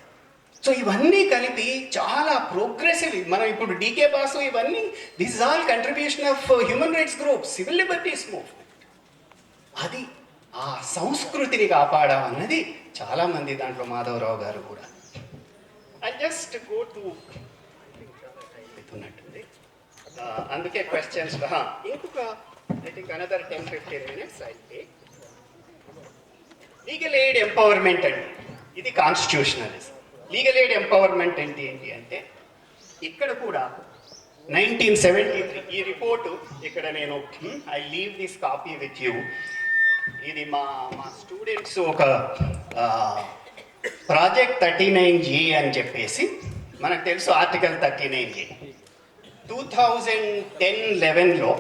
సో ఇవన్నీ కలిపి చాలా ప్రోగ్రెసివ్. మనం ఇప్పుడు డీకే బాసు ఇవన్నీ, this is all contribution of human rights group, civil liberties movement. అది ఆ సంస్కృతిని కాపాడడం అన్నది చాలా మంది, దాంట్లో మాధవరావు గారు కూడా. ఐ జస్ట్ గో టు ఉన్నట్టుంది, అందుకే క్వశ్చన్స్ ఇంకొక I think another 10-15 minutes I take. Legal aid empowerment అండి, ఇది కాన్స్టిట్యూషనలిజం. లీగల్ ఎయిడ్ ఎంపవర్మెంట్ ఏంటి అంటే ఇక్కడ కూడా 1973 ఈ రిపోర్టు ఇక్కడ నేను I leave this copy with you. ఇది మా స్టూడెంట్స్ ఒక ప్రాజెక్ట్ 39G అని చెప్పేసి, మనకు తెలుసు ఆర్టికల్ 39G. 2010-11లో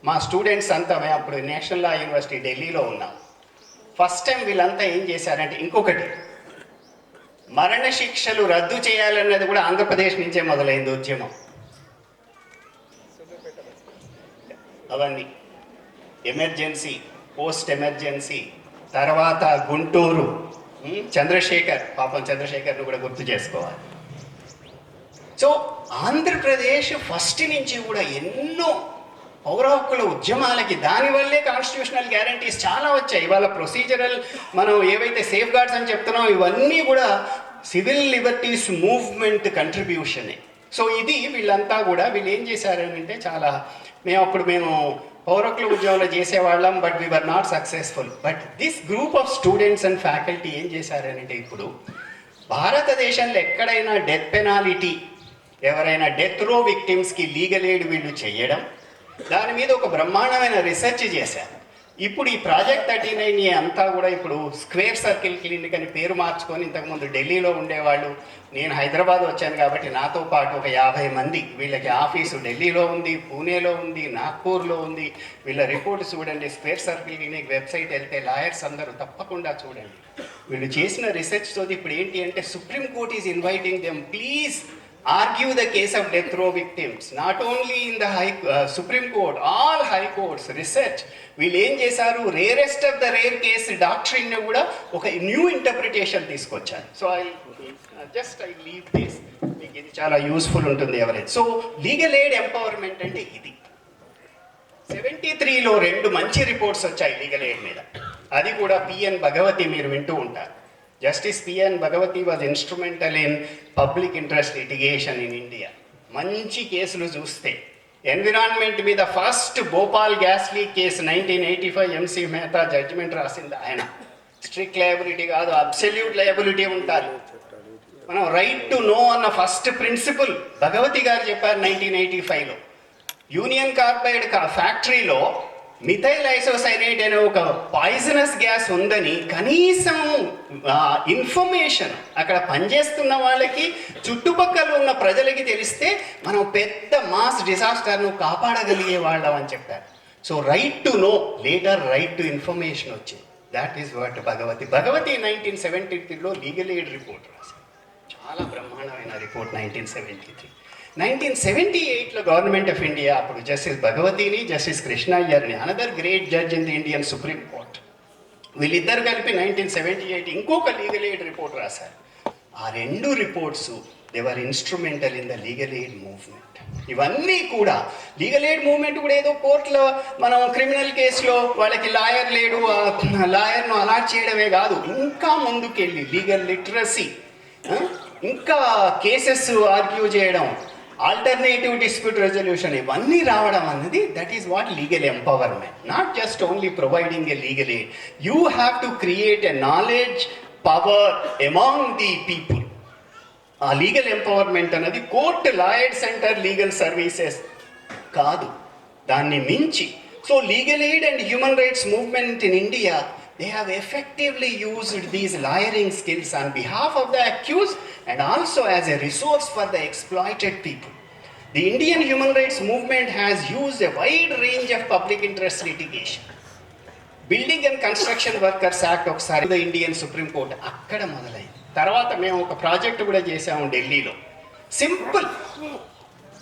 మా స్టూడెంట్స్ అంతా, మేము అప్పుడు నేషనల్ లా యూనివర్సిటీ ఢిల్లీలో ఉన్నాం. ఫస్ట్ టైం వీళ్ళంతా ఏం చేశారంటే, ఇంకొకటి మరణ శిక్షలు రద్దు చేయాలన్నది కూడా ఆంధ్రప్రదేశ్ నుంచే మొదలైంది ఉద్యమం. అవన్నీ ఎమర్జెన్సీ, పోస్ట్ ఎమర్జెన్సీ, తర్వాత గుంటూరు, చంద్రశేఖర్, పాపం చంద్రశేఖర్ను కూడా గుర్తు చేసుకోవాలి. సో ఆంధ్రప్రదేశ్ ఫస్ట్ నుంచి కూడా ఎన్నో పౌర హక్కుల ఉద్యమాలకి, దానివల్లే కాన్స్టిట్యూషనల్ గ్యారంటీస్ చాలా వచ్చాయి. ఇవాళ ప్రొసీజరల్ మనం ఏవైతే సేఫ్ గార్డ్స్ అని చెప్తున్నాం, ఇవన్నీ కూడా సివిల్ లిబర్టీస్ మూవ్మెంట్ కంట్రిబ్యూషనే. సో ఇది వీళ్ళంతా కూడా వీళ్ళు ఏం చేశారంటే, చాలా మేము పౌర హక్కుల ఉద్యమంలో చేసేవాళ్ళం, but we were not successful. But this group of students and faculty ఏం చేశారంటే, ఇప్పుడు భారతదేశంలో ఎక్కడైనా డెత్ పెనాలిటీ, ఎవరైనా డెత్ రో విక్టిమ్స్కి లీగల్ ఎయిడ్ వీళ్ళు చేయడం, దాని మీద ఒక బ్రహ్మాండమైన రీసెర్చ్ చేశారు. ఇప్పుడు ఈ ప్రాజెక్ట్ 39A అంతా కూడా ఇప్పుడు స్క్వేర్ సర్కిల్ క్లినిక్ అని పేరు మార్చుకొని, ఇంతకుముందు ఢిల్లీలో ఉండేవాళ్ళు, నేను హైదరాబాద్ వచ్చాను కాబట్టి నాతో పాటు ఒక 50 మంది, వీళ్ళకి ఆఫీసు ఢిల్లీలో ఉంది, పూణేలో ఉంది, నాగ్పూర్లో ఉంది. వీళ్ళ రిపోర్ట్ చూడండి, స్క్వేర్ సర్కిల్ క్లినిక్ వెబ్సైట్ వెళ్తే లాయర్స్ అందరూ తప్పకుండా చూడండి. వీళ్ళు చేసిన రీసెర్చ్ తోటి ఇప్పుడు ఏంటి అంటే, supreme court is inviting them, please argue the case of death row victims, not only in the Supreme Court, all high courts, research. వీళ్ళు ఏం చేశారు, rarest of the rare case doctrine కూడా ఒక న్యూ ఇంటర్ప్రిటేషన్ తీసుకొచ్చారు. So I leave this, మీకు ఇది చాలా useful ఉంటుంది ఎవరైతే. సో లీగల్ ఎయిడ్ ఎంపవర్మెంట్ అంటే ఇది. 73లో 2 మంచి రిపోర్ట్స్ వచ్చాయి లీగల్ ఎయిడ్ మీద, అది కూడా పిఎన్ భగవతి, మీరు వింటూ ఉంటారు. Justice P.N. Bhagavati was instrumental in public interest litigation in India. మంచి కేసులు చూస్తే ఎన్విరాన్మెంట్ మీద first Bhopal gas leak case 1985 MC Mehta judgement రాసింది ఆయన. స్ట్రిక్ట్ లయబిలిటీ కాదు, అబ్సల్యూట్ లయబిలిటీ ఉంటారు. మనం రైట్ టు నో అన్న ఫస్ట్ ప్రిన్సిపల్ భగవతి గారు చెప్పారు 1985లో. యూనియన్ కార్బైడ్ ఫ్యాక్టరీలో మిథైల్ ఐసోసైనేట్ అనే ఒక పాయిజనస్ గ్యాస్ ఉందని కనీసం ఇన్ఫర్మేషన్ అక్కడ పనిచేస్తున్న వాళ్ళకి, చుట్టుపక్కల ఉన్న ప్రజలకి తెలిస్తే మనం పెద్ద మాస్ డిజాస్టర్ను కాపాడగలిగే వాళ్ళం అని చెప్పారు. So right to know, later right to information వచ్చింది. దాట్ ఈస్ వాట్ భగవతి 1973లో లీగల్ ఎయిడ్ రిపోర్ట్ రాశారు. చాలా బ్రహ్మాండమైన రిపోర్ట్. 1978లో గవర్నమెంట్ ఆఫ్ ఇండియా, అప్పుడు జస్టిస్ భగవతిని, జస్టిస్ కృష్ణ అయ్యర్ని, another great judge in the Indian supreme Court, వీళ్ళిద్దరు కలిపి 1978 ఇంకొక లీగల్ ఎయిడ్ రిపోర్ట్ రాశారు. ఆ 2 reports they were instrumental in the legal aid movement. ఇవన్నీ కూడా లీగల్ ఎయిడ్ మూవ్మెంట్ కూడా ఏదో కోర్టులో మనం క్రిమినల్ కేసులో వాళ్ళకి లాయర్ లేడు, లాయర్ను అలాట్ చేయడమే కాదు, ఇంకా ముందుకెళ్ళి లీగల్ లిటరసీ, ఇంకా కేసెస్ ఆర్గ్యూ చేయడం, ఆల్టర్నేటివ్ డిస్ప్యూట్ రెజల్యూషన్, ఇవన్నీ రావడం అన్నది that is what legal empowerment. Not just only providing a legal aid, you have to create a knowledge power among the people. ఆ లీగల్ ఎంపవర్మెంట్ అనేది court lawyer centre legal services కాదు, దాన్ని మించి. So legal aid and human rights movement in India, they have effectively used these lawyering skills on behalf of the accused and also as a resource for the exploited people. The Indian human rights movement has used a wide range of public interest litigation. Building and Construction Workers Act ఒకసారి the Indian Supreme Court అక్కడ మొదలైంది. తర్వాత మేము ఒక project కూడా చేసాము ఢిల్లీలో. Simple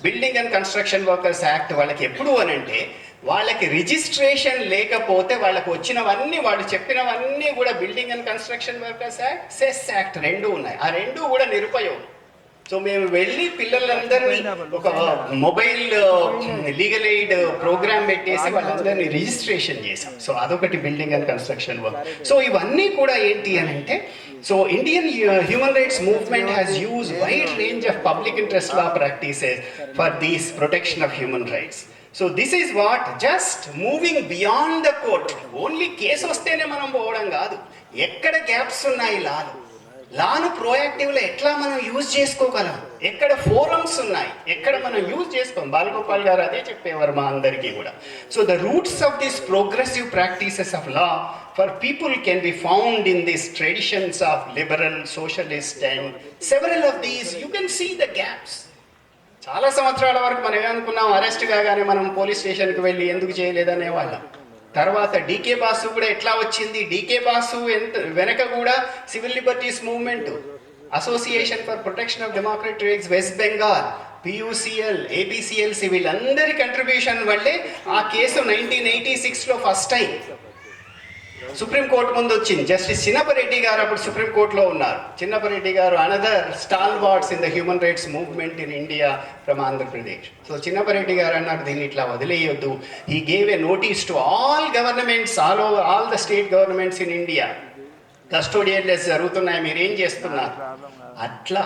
building and construction workers act వాళ్ళకి ఎప్పుడు అనంటే, వాళ్ళకి రిజిస్ట్రేషన్ లేకపోతే వాళ్ళకు వచ్చినవన్నీ, వాళ్ళు చెప్పినవన్నీ కూడా building and construction workers act, cess act రెండు ఉన్నాయి. ఆ రెండు కూడా నిరుపయోగం. సో మేము వెళ్ళి పిల్లలందరినీ ఒక మొబైల్ లీగల్ ఎయిడ్ ప్రోగ్రామ్ పెట్టేసి వాళ్ళందరినీ రిజిస్ట్రేషన్ చేసాం. సో అదొకటి building and construction work. So ఇవన్నీ కూడా ఏంటి అని అంటే, so Indian human rights movement has use wide range of public interest law practices for these protection of human rights. So this is what, just moving beyond the court. Only case వస్తేనే మనం పోవడం కాదు, ఎక్కడ gaps ఉన్నాయి లాను ప్రోయాక్టివ్లో ఎట్లా మనం use చేసుకోగలం, ఎక్కడ ఫోరమ్స్ ఉన్నాయి, ఎక్కడ మనం యూజ్ చేసుకోం. బాలగోపాల్ గారు అదే చెప్పేవారు మా అందరికీ కూడా. So the roots of this progressive practices of law for people can be found in this traditions of liberal, socialist and several of these you can see the gaps. చాలా సంవత్సరాల వరకు మనం ఏమనుకున్నాం, అరెస్ట్ కాగానే మనం పోలీస్ స్టేషన్కి వెళ్ళి ఎందుకు చేయలేదనే వాళ్ళం. తర్వాత డీకే బాసు కూడా ఎట్లా వచ్చింది, డీకే బాసు వెనక కూడా civil liberties movement, association for protection of democratic rights west Bengal, PUCL, APCLC, వీళ్ళందరి కంట్రిబ్యూషన్ వల్లే ఆ కేసు 1986లో ఫస్ట్ టైం సుప్రీంకోర్టు ముందు వచ్చింది. జస్టిస్ చిన్నపరెడ్డి గారు అప్పుడు సుప్రీంకోర్టులో ఉన్నారు. Chinnappa Reddy garu another stalwarts in the human rights movement in India from Andhra Pradesh. So Chinnappa Reddy garu అన్నారు, దీన్ని ఇట్లా వదిలేయొద్దు. He gave a notice to all governments, all the state governments in India, custodial deaths జరుగుతున్నాయి, మీరు ఏం చేస్తున్నారు. అట్లా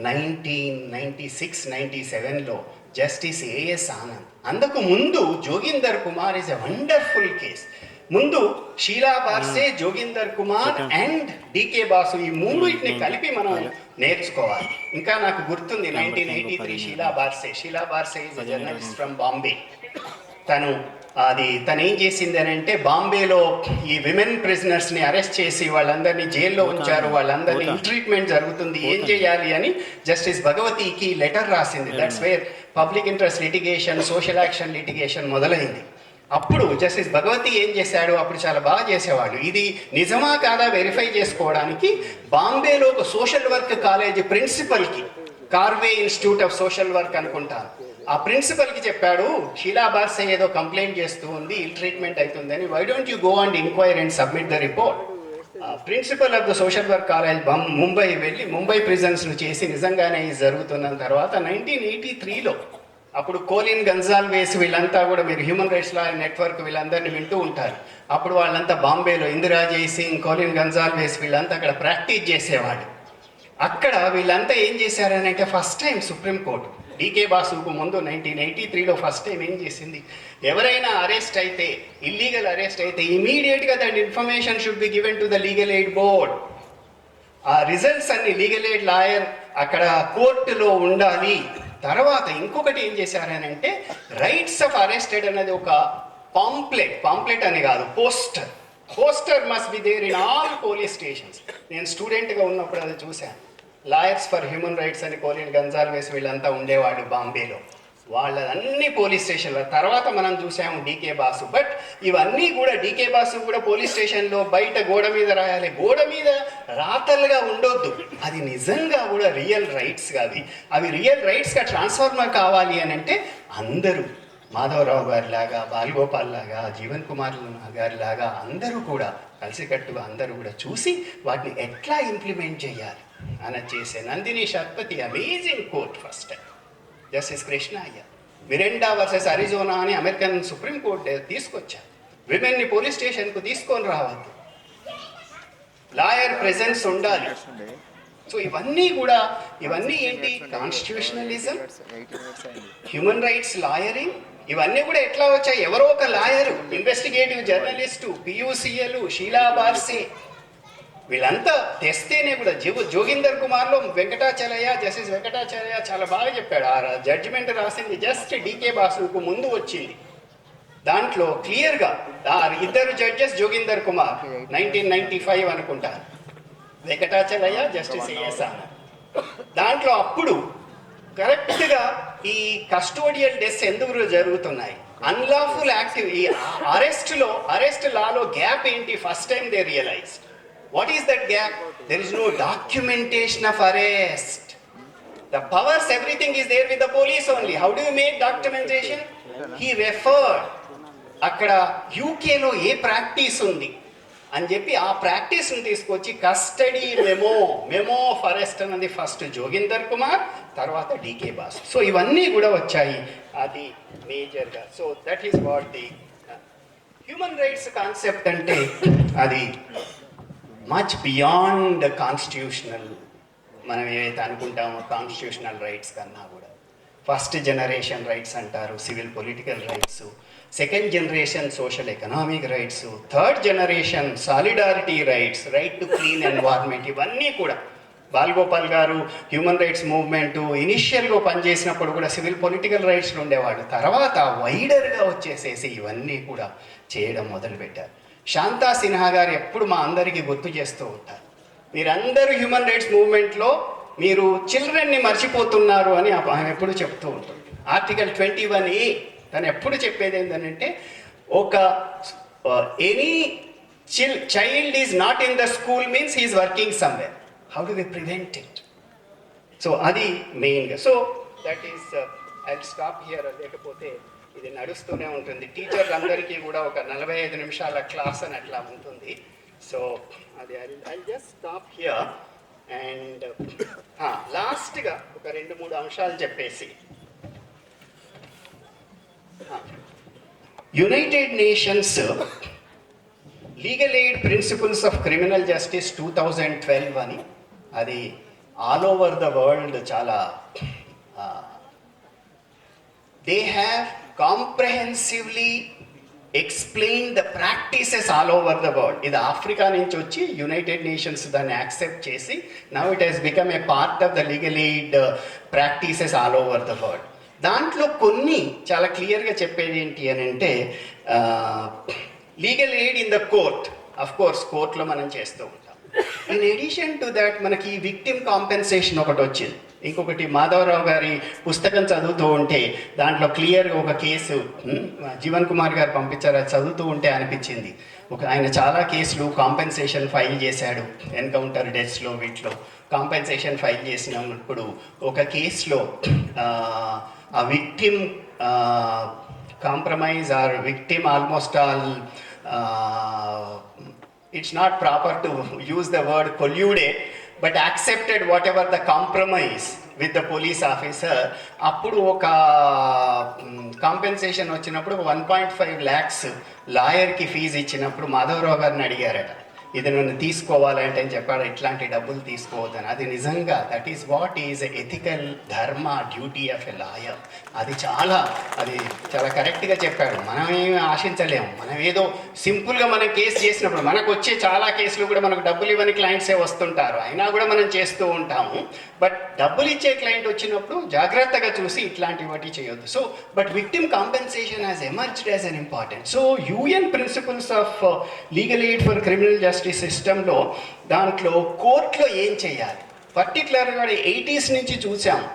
1996-97లో జస్టిస్ ఏఎస్ ఆనంద్, అందుకు ముందు Joginder Kumar is a wonderful case. ముందు షీలా బార్సే, జోగిందర్ కుమార్ అండ్ డీకే బాసు, ఈ మూడింటిని కలిపి మనం నేర్చుకోవాలి. ఇంకా నాకు గుర్తుంది 1983 Sheela Barse is a journalist from Bombay. తను ఏం చేసింది అని అంటే, బాంబేలో ఈ విమెన్ ప్రిజనర్స్ని అరెస్ట్ చేసి వాళ్ళందరినీ జైల్లో ఉంచారు, వాళ్ళందరినీ ఇల్ ట్రీట్మెంట్ జరుగుతుంది, ఏం చేయాలి అని జస్టిస్ భగవతికి లెటర్ రాసింది. That's where public interest litigation, social action litigation మొదలైంది. అప్పుడు జస్టిస్ భగవతి ఏం చేశాడు, అప్పుడు చాలా బాగా చేసేవాడు, ఇది నిజమా కాదా వెరిఫై చేసుకోవడానికి బాంబేలో ఒక సోషల్ వర్క్ కాలేజ్ ప్రిన్సిపల్కి, Karve institute of social work అనుకుంటాను, ఆ ప్రిన్సిపల్కి చెప్పాడు, షీలా బార్సే ఏదో కంప్లైంట్ చేస్తూ ఉంది, ఇల్ ట్రీట్మెంట్ అవుతుందని, why don't you go and enquire and submit the report. Principal of the social work college Mumbai వెళ్ళి ముంబై ప్రిజన్స్ను చేసి నిజంగానే ఇది జరుగుతున్న తర్వాత 1983లో అప్పుడు కోలిన్ గన్జాల్వేస్ వీళ్ళంతా కూడా, మీరు హ్యూమన్ రైట్స్ లా నెట్వర్క్ వీళ్ళందరినీ వింటూ ఉంటారు, అప్పుడు వాళ్ళంతా బాంబేలో ఇందిరా జైసింగ్, కోలిన్ గన్జాల్వేస్ వీళ్ళంతా అక్కడ ప్రాక్టీస్ చేసేవాళ్ళు. అక్కడ వీళ్ళంతా ఏం చేశారని అంటే, ఫస్ట్ టైం సుప్రీంకోర్టు డీకే బాసుకు ముందు 1983లో ఫస్ట్ టైం ఏం చేసింది, ఎవరైనా అరెస్ట్ అయితే, ఇల్లీగల్ అరెస్ట్ అయితే ఇమీడియట్గా that information should be given to the legal aid board. ఆ రిజల్ట్స్ అన్ని లీగల్ ఎయిడ్ లాయర్ అక్కడ కోర్టులో ఉండాలి. తర్వాత ఇంకొకటి ఏం చేశారని అంటే, రైట్స్ ఆఫ్ అరెస్టెడ్ అనేది ఒక పాంప్లెట్ అని కాదు, poster must be there in all police stations. నేను స్టూడెంట్గా ఉన్నప్పుడు అది చూశాను. లాయర్స్ ఫర్ హ్యూమన్ రైట్స్ అని కోలిన్ గన్జాల్వేస్ వీళ్ళంతా ఉండేవాడు బాంబేలో, వాళ్ళన్నీ పోలీస్ స్టేషన్లో. తర్వాత మనం చూసాము డీకే బాసు. బట్ ఇవన్నీ కూడా డీకే బాసు కూడా పోలీస్ స్టేషన్లో బయట గోడ మీద రాయాలి, గోడ మీద రాతలుగా ఉండొద్దు, అది నిజంగా కూడా రియల్ రైట్స్గా, అవి రియల్ రైట్స్గా ట్రాన్స్ఫార్మర్ కావాలి అని అంటే అందరూ మాధవరావు గారి లాగా, బాలగోపాల్ లాగా, జీవన్ కుమార్ గారి లాగా అందరూ కూడా కలిసికట్టుగా అందరూ కూడా చూసి వాటిని ఎట్లా ఇంప్లిమెంట్ చేయాలి ఆయన చేసే Nandini Satpathy amazing court first time justice Krishna Iyer. Miranda versus Arizona అని అమెరికన్ సుప్రీం కోర్ట్ తీసుకొచ్చారు. విమెన్ని పోలీస్ స్టేషన్కు తీసుకొని రావద్దు, లాయర్ ప్రెజెన్స్ ఉండాలి. సో ఇవన్నీ ఏంటి? కాన్స్టిట్యూషనలిజం, హ్యూమన్ రైట్స్ లాయరింగ్, ఇవన్నీ కూడా ఎట్లా వచ్చాయి? ఎవరో ఒక లాయరు, ఇన్వెస్టిగేటివ్ జర్నలిస్టు, పియూసీఎలు, షీలా బార్సే, వీళ్ళంతా తెస్తేనే కూడా జోగిందర్ కుమార్లో జస్టిస్ వెంకటాచలయ్య చాలా బాగా చెప్పాడు. ఆ జడ్జిమెంట్ రాసింది జస్ట్ డీకే బాసుకు ముందు వచ్చింది. దాంట్లో క్లియర్గా ఇద్దరు జడ్జెస్ జోగిందర్ కుమార్ 1995 అనుకుంటారు, వెంకటాచలయ్య జస్టిస్ ఏఎస్ ఆనంద్. దాంట్లో అప్పుడు కరెక్ట్గా ఈ కస్టోడియల్ డెత్స్ ఎందుకు జరుగుతున్నాయి, అన్లాఫుల్ యాక్టివ్, ఈ అరెస్ట్ లాలో గ్యాప్ ఏంటి? First time they realised. What is that gap? There is no documentation of arrest. The powers, everything is there with the police only. How do you make documentation? He referred. అక్కడ యూకేలో ఏ practice ఉంది అని చెప్పి ఆ ప్రాక్టీస్ని తీసుకొచ్చి custody memo of arrest అన్నది first Joginder Kumar, తర్వాత DK boss. So ఇవన్నీ కూడా వచ్చాయి, అది మేజర్గా. So that is what the human rights concept అంటే అది మచ్ బియాండ్ కాన్స్టిట్యూషనల్. మనం ఏవైతే అనుకుంటామో కాన్స్టిట్యూషనల్ రైట్స్ కన్నా కూడా ఫస్ట్ జనరేషన్ రైట్స్ అంటారు, civil political rights, second generation social economic rights, third generation solidarity rights, right to clean environment. ఇవన్నీ కూడా బాలగోపాల్ గారు హ్యూమన్ రైట్స్ మూవ్మెంట్ ఇనిషియల్గా పనిచేసినప్పుడు కూడా సివిల్ పొలిటికల్ రైట్స్లో ఉండేవాడు. తర్వాత వైడర్గా వచ్చేసేసి ఇవన్నీ కూడా చేయడం మొదలుపెట్టారు. శాంతా సిన్హా గారు ఎప్పుడు మా అందరికీ గుర్తు చేస్తూ ఉంటారు, మీరందరూ హ్యూమన్ రైట్స్ మూవ్మెంట్లో మీరు చిల్డ్రన్ని మర్చిపోతున్నారు అని ఆమె ఎప్పుడు చెప్తూ ఉంటుంది. ఆర్టికల్ 21A తను ఎప్పుడు చెప్పేది ఏంటంటే, ఒక any child is not in the school means he's working somewhere. How do we prevent it? So అది మెయిన్గా. So that is I stop here. లేకపోతే ఇది నడుస్తూనే ఉంటుంది. టీచర్స్ అందరికీ కూడా ఒక 45 నిమిషాల క్లాస్ అని అట్లా ఉంటుంది. సో అది I just stop here. And లాస్ట్గా ఒక 2-3 అంశాలు చెప్పేసి, United Nations legal aid principles of criminal justice 2012 అని, అది ఆల్ ఓవర్ ద వరల్డ్ చాలా they have comprehensively explained the practices all over the world. ఇది ఆఫ్రికా నుంచి వచ్చి యునైటెడ్ నేషన్స్ దాన్ని యాక్సెప్ట్ చేసి now it has become a part of the legal aid practices all over the world. దాంట్లో కొన్ని చాలా క్లియర్గా చెప్పేది ఏంటి అని అంటే, legal aid in the court, of course కోర్టులో మనం చేస్తూ ఉంటాం. ఇన్ ఎడిషన్ టు దాట్ మనకి విక్టిమ్ కాంపెన్సేషన్ ఒకటి వచ్చింది. ఇంకొకటి మాధవరావు గారి పుస్తకం చదువుతూ ఉంటే దాంట్లో క్లియర్గా ఒక కేసు జీవన్ కుమార్ గారు పంపించారు, అది చదువుతూ ఉంటే అనిపించింది. ఆయన చాలా కేసులు కాంపెన్సేషన్ ఫైల్ చేశాడు, ఎన్కౌంటర్ డెత్స్లో వీటిలో కాంపెన్సేషన్ ఫైల్ చేసినప్పుడు ఒక కేసులో ఆ victim compromise or victim almost all, it's not proper to use the word collude, but accepted whatever the compromise with the police officer. అప్పుడు ఒక కాంపెన్సేషన్ వచ్చినప్పుడు 1.5 lakhs లాయర్కి ఫీజు ఇచ్చినప్పుడు మాధవరావు గారిని అడిగారట, ఇది నన్ను తీసుకోవాలంటే అని చెప్పాడు, ఇట్లాంటి డబ్బులు తీసుకోవద్దని. అది నిజంగా that is what is ethical ధర్మ డ్యూటీ ఆఫ్ ఎ లాయర్. అది చాలా కరెక్ట్గా చెప్పాడు. మనమేమి ఆశించలేము, మనం ఏదో సింపుల్గా మనం కేసు చేసినప్పుడు మనకు వచ్చే చాలా కేసులు కూడా మనకు డబ్బులు ఇవ్వని క్లయింట్సే వస్తుంటారు, అయినా కూడా మనం చేస్తూ ఉంటాము. బట్ డబ్బులు ఇచ్చే క్లయింట్ వచ్చినప్పుడు జాగ్రత్తగా చూసి ఇట్లాంటి వాటి చేయొద్దు. So but victim compensation has emerged as an important. So UN principles of legal aid for criminal justice సిస్టంలో దాంట్లో కోర్టులో ఏం చేయాలి, పర్టికులర్గా 80s నుంచి చూసాము,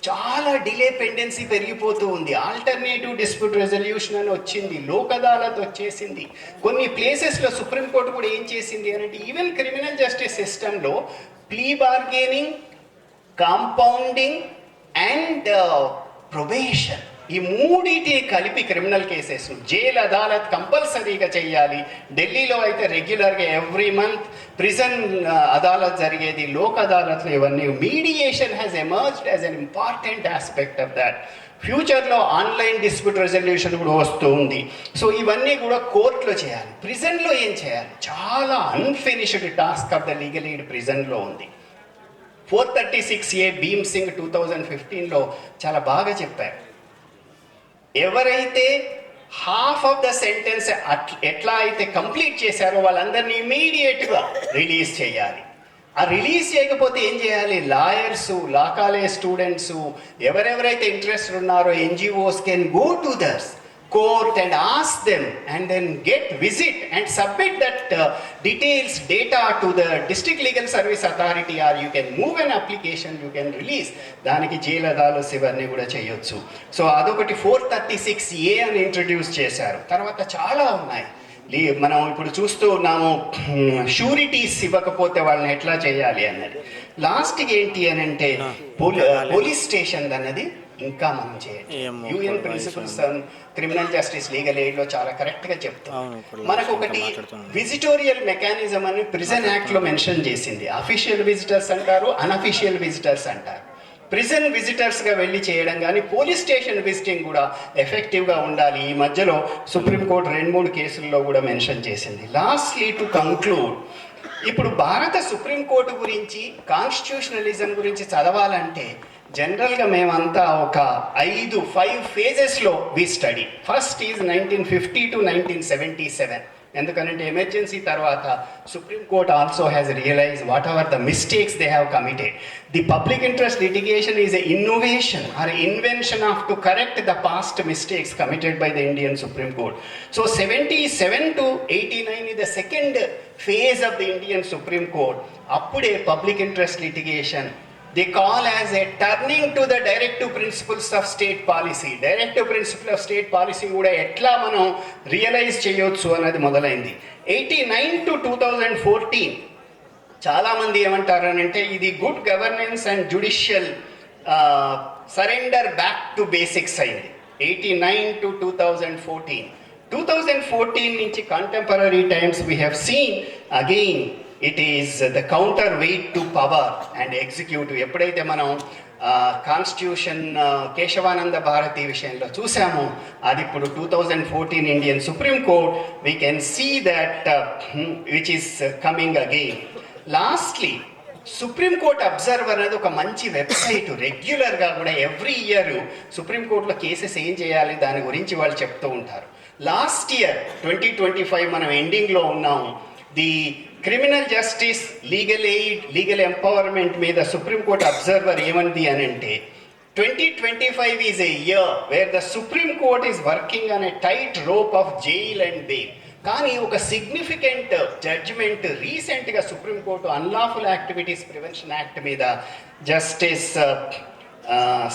చాలా డిలే పెండెన్సీ పెరిగిపోతూ ఉంది. ఆల్టర్నేటివ్ డిస్ప్యూట్ రెజల్యూషన్ అని వచ్చింది, లోక్ అదాలత్ వచ్చేసింది. కొన్ని ప్లేసెస్లో సుప్రీంకోర్టు కూడా ఏం చేసింది అని అంటే, ఈవెన్ క్రిమినల్ జస్టిస్ సిస్టంలో plea bargaining, compounding and probation ఈ మూడింటిని కలిపి క్రిమినల్ కేసెస్ జైలు అదాలత్ కంపల్సరీగా చేయాలి. ఢిల్లీలో అయితే రెగ్యులర్గా ఎవ్రీ మంత్ ప్రిజన్ అదాలత్ జరిగేది, లోక్ అదాలత్లు ఇవన్నీ. Mediation has emerged as an important aspect of that. ఫ్యూచర్లో ఆన్లైన్ డిస్ప్యూట్ రెజల్యూషన్ కూడా వస్తూ ఉంది. సో ఇవన్నీ కూడా కోర్టులో చేయాలి. ప్రిజన్లో ఏం చేయాలి? చాలా unfinished task of the legal aid ప్రిజన్లో ఉంది. 436A భీమ్ సింగ్ 2015లో చాలా బాగా చెప్పారు. ఎవరైతే హాఫ్ ఆఫ్ ద సెంటెన్స్ ఎట్లా అయితే కంప్లీట్ చేశారో వాళ్ళందరినీ ఇమీడియట్గా రిలీజ్ చేయాలి. ఆ రిలీజ్ చేయకపోతే ఏం చేయాలి? లాయర్స్, లా కాలేజ్ స్టూడెంట్స్, ఎవరెవరైతే ఇంట్రెస్ట్ ఉన్నారో NGOs can go to those court and ask them and then get visit and submit that details data to the district legal service authority, or you can move an application, you can release. దానికి jail Adalat ఇవన్నీ కూడా చేయొచ్చు. So అదొకటి 436A అని introduce చేశారు. తర్వాత చాలా ఉన్నాయి. మనం ఇప్పుడు చూస్తూ ఉన్నాము, షూరిటీస్ ఇవ్వకపోతే వాళ్ళని ఎట్లా చేయాలి అన్నది. లాస్ట్కి ఏంటి అని అంటే పోలీస్ స్టేషన్ అన్నది ఇంకా మనం చేయాలి. UN principles criminal justice legal aid లో చాలా కరెక్ట్ గా చెప్తాం. మనకు ఒకటి విజిటోరియల్ మెకానిజం అని ప్రిజన్ యాక్ట్ లో మెన్షన్ చేసింది. అఫీషియల్ విజిటర్స్ అంటారు, అన్అఫీషియల్ విజిటర్స్ అంటారు. ప్రిజన్ విజిటర్స్ గా వెళ్ళి చేయడం కానీ పోలీస్ స్టేషన్ విజిటింగ్ కూడా ఎఫెక్టివ్ గా ఉండాలి. ఈ మధ్యలో సుప్రీంకోర్టు 2-3 కేసుల్లో కూడా మెన్షన్ చేసింది. లాస్ట్లీ టు కంక్లూడ్, ఇప్పుడు భారత సుప్రీంకోర్టు గురించి, కాన్స్టిట్యూషనలిజం గురించి చదవాలంటే జనరల్గా మేమంతా ఒక 5 phases-లో we study. First is 1950 to 1977. ఎందుకంటే ఎమర్జెన్సీ తర్వాత supreme court also has realise whatever the mistakes they have committed. The public interest litigation is a innovation or invention of to correct the past mistakes committed by the Indian supreme court. So 77 to 89 is the second phase of the Indian Supreme Court. అప్పుడే public interest litigation they call as a turning to the directive principles of state policy. Directive principle of state policy కూడా ఎట్లా మనం realise చేయొచ్చు అన్నది మొదలైంది. 89 to 2014 చాలామంది ఏమంటారనంటే ఇది good governance and judicial surrender back to basics అయింది. 89 to 2014 నుంచి contemporary times we have seen again it is the counter weight to power and executive. ఎప్పుడైతే మనం కాన్స్టిట్యూషన్ కేశవానంద భారతి విషయంలో చూసాము, అది ఇప్పుడు 2014 Indian supreme court we can see that which is coming again. Lastly supreme court observer అనేది ఒక మంచి వెబ్సైట్. రెగ్యులర్గా కూడా ఎవ్రీ ఇయర్ సుప్రీంకోర్టులో కేసెస్ ఏం చేయాలి దాని గురించి వాళ్ళు చెప్తూ ఉంటారు. లాస్ట్ ఇయర్ 2025 మనం ఎండింగ్లో ఉన్నాము. The criminal justice, legal aid, legal empowerment మీద సుప్రీంకోర్టు అబ్జర్వర్ ఏమంది అని అంటే 2025 is a year where the supreme Court is working on a tight rope of jail and bail. కానీ ఒక సిగ్నిఫికెంట్ జడ్జిమెంట్ రీసెంట్గా Supreme Court unlawful activities prevention act మీద justice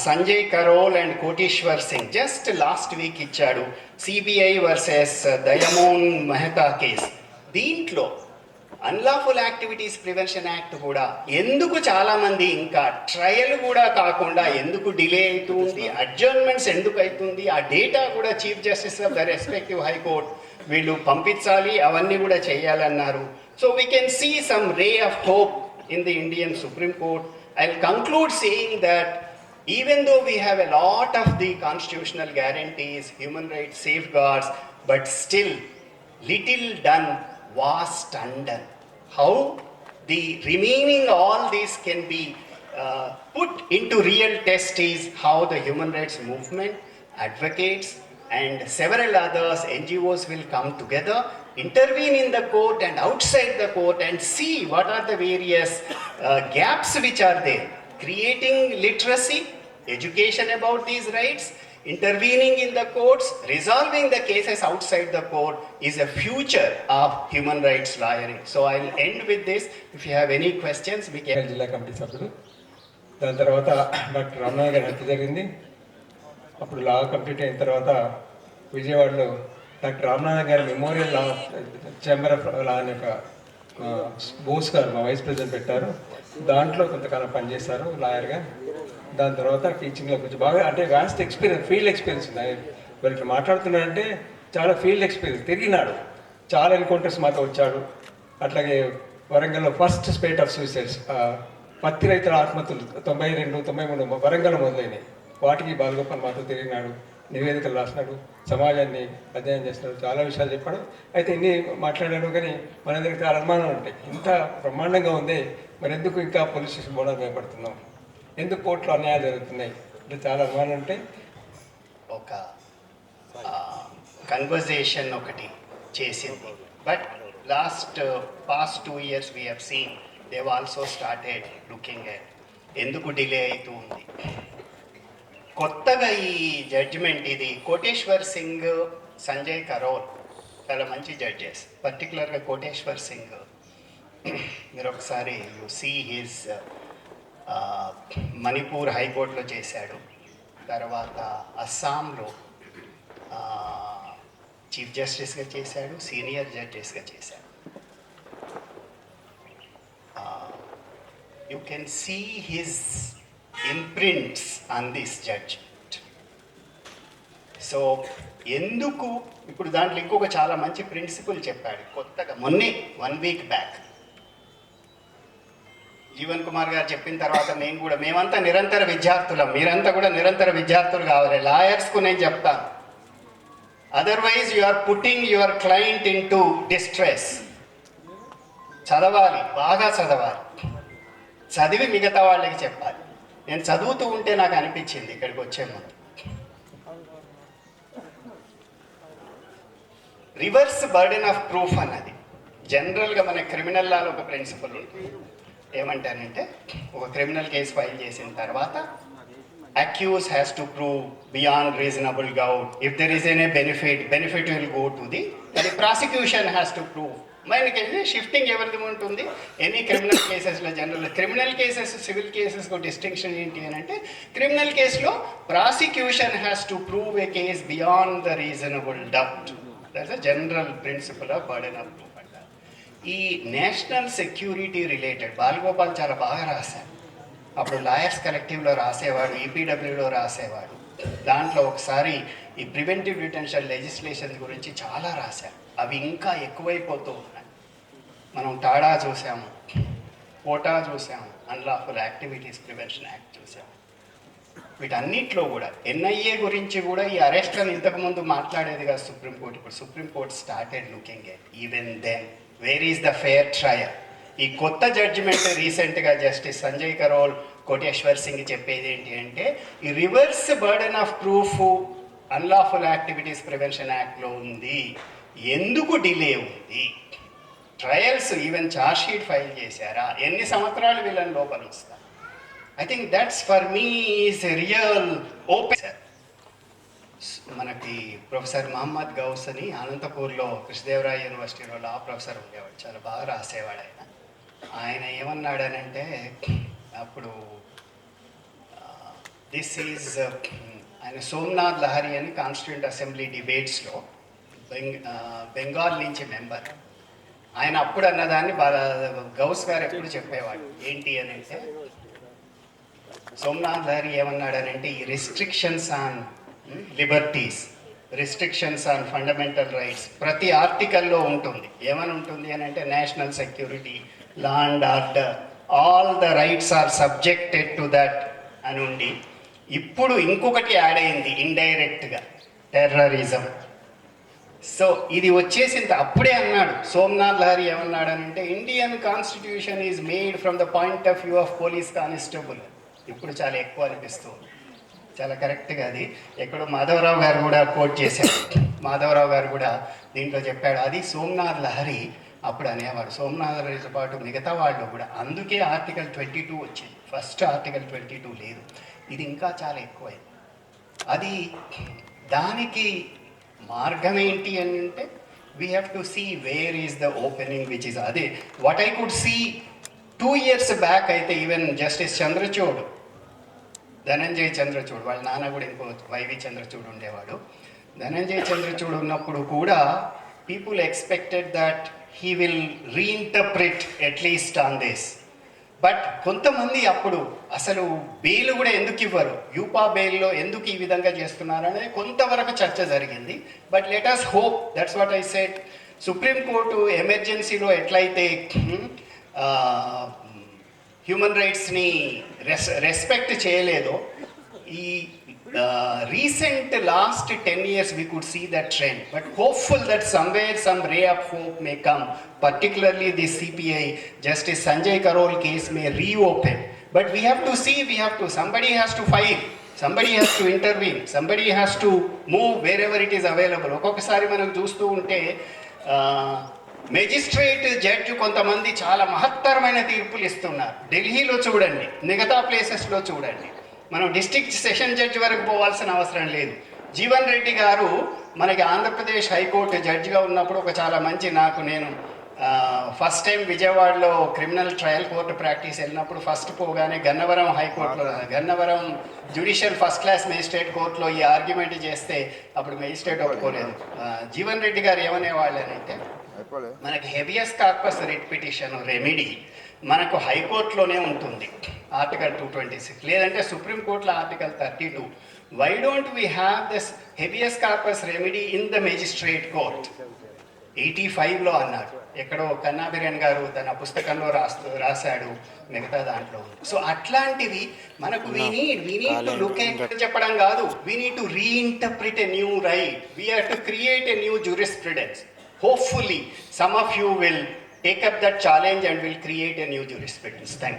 Sanjay Karol and Koteshwar Singh just last week ఇచ్చాడు. CBI versus Dayamon Mehta case. దీంట్లో unlawful activities prevention act కూడా ఎందుకు చాలామంది ఇంకా ట్రయల్ కూడా కాకుండా ఎందుకు డిలే అవుతుంది, అడ్జర్న్మెంట్స్ ఎందుకు అవుతుంది, ఆ డేటా కూడా chief justice of the respective high court వీళ్ళు పంపించాలి, అవన్నీ కూడా చేయాలన్నారు. So we can see some ray of hope in the Indian supreme court. I will conclude saying that even though we have a lot of the constitutional guarantees, human rights safeguards, but still little done, vast undone. How the remaining all these can be put into real test is how the human rights movement, advocates and several others, NGOs will come together, intervene in the court and outside the court and see what are the various gaps which are there. Creating literacy, education about these rights, intervening in the courts, resolving the cases outside the court is a future of human rights lawyering. So I'll end with this. If you have any questions, we can. జిల్లా committee సభ్యులు, దాని తర్వాత doctor Ramnath గారి హత్య జరిగింది. అప్పుడు లా complete అయిన తర్వాత విజయవాడలో డాక్టర్ రామనాథ్ గారి memorial law chamber of law అనే ఒక బోస్ గారు మా వైస్ ప్రెసిడెంట్ పెట్టారు. దాంట్లో కొంతకాలం పనిచేశారు లాయర్గా. దాని తర్వాత టీచింగ్లో కొంచెం బాగా అంటే వ్యాస్ట్ ఎక్స్పీరియన్స్, ఫీల్డ్ ఎక్స్పీరియన్స్ ఉంది. వాళ్ళు ఇట్లా మాట్లాడుతున్నాడంటే చాలా ఫీల్డ్ ఎక్స్పీరియన్స్, తిరిగినాడు, చాలా ఎన్కౌంటర్స్ మాతో వచ్చాడు. అట్లాగే వరంగల్లో ఫస్ట్ స్పేట్ ఆఫ్ సూసైడ్స్, పత్తి రైతుల ఆత్మహత్యలు 92, 93 వరంగల్ మొదలైనవి. వాటికి బాలగోపాల్ మాతో తిరిగినాడు, నివేదికలు రాసినాడు, సమాజాన్ని అధ్యయనం చేస్తున్నాడు, చాలా విషయాలు చెప్పాడు. అయితే ఇన్ని మాట్లాడాడు కానీ మనందరికి చాలా అనుమానాలు ఉంటాయి. ఇంత బ్రహ్మాండంగా ఉంది, మరి ఎందుకు ఇంకా పోలీస్ స్టేషన్ పోవడానికి భయపడుతున్నాం, ఎందుకు కోర్టులో అన్యాయాలు జరుగుతున్నాయి అంటే చాలా అనుమానాలు ఉంటాయి. ఒక కన్వర్జేషన్ ఒకటి చేసింది. But past 2 years we have seen they've also started looking at ఎందుకు డిలే అవుతూ ఉంది. కొత్తగా ఈ జడ్జిమెంట్ ఇది కోటేశ్వర్ సింగ్, సంజయ్ కరోల్ చాలా మంచి జడ్జెస్. పర్టికులర్గా కోటేశ్వర్ సింగ్ మీరు ఒకసారి యు సీ హిజ్ మణిపూర్ హైకోర్టులో చేశాడు, తర్వాత అస్సాంలో చీఫ్ జస్టిస్గా చేశాడు, సీనియర్ జడ్జెస్గా చేశాడు. You can see his imprints on this judgement. So ఎందుకు ఇప్పుడు దాంట్లో ఇంకొక చాలా మంచి ప్రిన్సిపల్ చెప్పాడు కొత్తగా మొన్నే 1 week బ్యాక్. జీవన్ కుమార్ గారు చెప్పిన తర్వాత మేమంతా నిరంతర విద్యార్థులం, మీరంతా కూడా నిరంతర విద్యార్థులు కావాలి. లాయర్స్కు నేను చెప్తాను, otherwise you are putting your client into distress. చదవాలి, బాగా చదవాలి, చదివి మిగతా వాళ్ళకి చెప్పాలి. నేను చదువుతూ ఉంటే నాకు అనిపించింది ఇక్కడికి వచ్చే ముందు, రివర్స్ బర్డెన్ ఆఫ్ ప్రూఫ్ అన్నది జనరల్గా మన క్రిమినల్ లాలో ఒక ప్రిన్సిపల్ ఉంటుంది. ఏమంటానంటే ఒక క్రిమినల్ కేసు ఫైల్ చేసిన తర్వాత accused has to prove beyond reasonable doubt if there is any benefit will go to the prosecution has to prove. మనకి షిఫ్టింగ్ ఎవరిది ఉంటుంది ఎనీ క్రిమినల్ కేసెస్లో. జనరల్ క్రిమినల్ కేసెస్ సివిల్ కేసెస్కు డిస్టింక్షన్ ఏంటి అని అంటే, క్రిమినల్ కేసులో prosecution has to prove a case beyond the reasonable doubt. That's a general principle of burden of proof అంటారు. ఈ నేషనల్ సెక్యూరిటీ రిలేటెడ్ బాలగోపాల్ చాలా బాగా రాశారు. అప్పుడు లాయర్స్ కలెక్టివ్లో రాసేవాడు, ఈపీడబ్ల్యూలో రాసేవాడు. దాంట్లో ఒకసారి ఈ ప్రివెంటివ్ డిటెన్షన్ లెజిస్లేషన్ గురించి చాలా రాశారు. అవి ఇంకా ఎక్కువైపోతూ ఉన్నాయి. మనం టాడా చూసాము, కోటా చూసాము, అన్లాఫుల్ యాక్టివిటీస్ ప్రివెన్షన్ యాక్ట్ చూసాము. వీటన్నిటిలో కూడా ఎన్ఐఏ గురించి కూడా ఈ అరెస్ట్లను ఇంతకుముందు మాట్లాడేది కదా సుప్రీంకోర్టు. ఇప్పుడు supreme court started looking at even then where is the fair trial. ఈ కొత్త జడ్జిమెంట్ రీసెంట్గా జస్టిస్ సంజయ్ కరోల్, కోటేశ్వర్ సింగ్ చెప్పేది ఏంటి అంటే, ఈ reverse burden of proof unlawful activities prevention యాక్ట్లో ఉంది, ఎందుకు డిలే ఉంది, trials even charge sheet file చేశారా, ఎన్ని సంవత్సరాలు వీళ్ళని లోపల వస్తారు. I think that's for me is real open. మనకి ప్రొఫెసర్ మహమ్మద్ గౌస్ అని అనంతపూర్లో కృష్ణదేవరాయ యూనివర్సిటీలో లా ప్రొఫెసర్ ఉండేవాడు, చాలా బాగా రాసేవాడు ఆయన. ఆయన ఏమన్నాడనంటే అప్పుడు దిస్ ఈజ్ ఆయన సోమనాథ్ లహరి అని కాన్స్టిట్యూంట్ అసెంబ్లీ డిబేట్స్లో బెంగాల్ నుంచి మెంబర్. ఆయన అప్పుడు అన్నదాన్ని గౌస్ గారు ఎప్పుడు చెప్పేవాడు ఏంటి అని అంటే, సోమనాథ్ లహరి ఏమన్నాడనంటే ఈ restrictions on liberties, restrictions on fundamental rights ప్రతి ఆర్టికల్లో ఉంటుంది. ఏమని ఉంటుంది అని అంటే, national security, law and order, all the rights are subjected to that అని ఉండి, ఇప్పుడు ఇంకొకటి యాడ్ అయింది ఇండైరెక్ట్గా, టెర్రరిజం. సో ఇది వచ్చేసింత అప్పుడే అన్నాడు సోమనాథ్ లహరి ఏమన్నాడు అని అంటే, Indian constitution is made from the point of view of police constable. ఇప్పుడు చాలా ఎక్కువ అనిపిస్తుంది, చాలా కరెక్ట్గా అది ఎక్కడో మాధవరావు గారు కూడా కోట్ చేశారు. మాధవరావు గారు కూడా దీంట్లో చెప్పాడు, అది సోమనాథ్ లహరి అప్పుడు అనేవాడు. సోమనాథ్ లహరితో పాటు మిగతా వాళ్ళు కూడా. అందుకే ఆర్టికల్ 22 వచ్చింది, ఫస్ట్ ఆర్టికల్ 22 లేదు. ఇది ఇంకా చాలా ఎక్కువైంది. అది దానికి మార్గం ఏంటి అని అంటే, we have to see where is the opening which is అదే what I could see 2 years back. అయితే ఈవెన్ జస్టిస్ చంద్రచూడ్, ధనంజయ్ చంద్రచూడ్ వాళ్ళ నాన్న కూడా ఇంకో వైవి చంద్రచూడ్ ఉండేవాడు. ధనంజయ్ చంద్రచూడ్ ఉన్నప్పుడు కూడా people expected that he will reinterpret at least on this. But కొంతమంది అప్పుడు అసలు బెయిల్ కూడా ఎందుకు ఇవ్వరు, యూపా బెయిల్లో ఎందుకు ఈ విధంగా చేస్తున్నారు అనేది కొంతవరకు చర్చ జరిగింది. But let us hope, that's what I said. Supreme Court ఎమర్జెన్సీలో ఎట్లయితే హ్యూమన్ రైట్స్ని రెస్పెక్ట్ చేయలేదో, ఈ recent last 10 years we could see that trend, but hopeful that somewhere some ray of hope may come, particularly the CPI Justice Sanjay Karol case may reopen. But we have to see, somebody has to fight, somebody has to intervene, somebody has to move wherever it is available. ఒక్కొక్కసారి మనం చూస్తూ ఉంటే magistrate judge కొంతమంది చాలా మహత్తరమైన తీర్పులు ఇస్తున్నారు. ఢిల్లీలో చూడండి, మిగతా ప్లేసెస్లో చూడండి, మనం డిస్ట్రిక్ట్ సెషన్ జడ్జి వరకు పోవాల్సిన అవసరం లేదు. జీవన్ రెడ్డి గారు మనకి ఆంధ్రప్రదేశ్ హైకోర్టు జడ్జిగా ఉన్నప్పుడు ఒక చాలా మంచి, నేను ఫస్ట్ టైం విజయవాడలో క్రిమినల్ ట్రయల్ కోర్టు ప్రాక్టీస్ వెళ్ళినప్పుడు ఫస్ట్ పోగానే గన్నవరం హైకోర్టులో, Gannavaram judicial first class magistrate కోర్టులో ఈ ఆర్గ్యుమెంట్ చేస్తే అప్పుడు మేజిస్ట్రేట్ ఒప్పుకోలేదు. జీవన్ రెడ్డి గారు ఏమనేవాళ్ళు అని అంటే, మనకి habeas corpus writ petition remedy మనకు హైకోర్టులోనే ఉంటుంది, ఆర్టికల్ 226, లేదంటే సుప్రీంకోర్టులో article 32. Why don't we have this habeas corpus remedy in the magistrate court? 85లో అన్నారు, ఎక్కడో కన్నాబిరియన్ గారు తన పుస్తకంలో రాశాడు, మిగతా దాంట్లో. సో అట్లాంటివి మనకు we need to look at, చెప్పడం కాదు, we need to రీఇంటర్ప్రిట్ a new right, we have to create a new jurisprudence. Hopefully some of you will take up that challenge and will create a new jurisprudence. Thank you.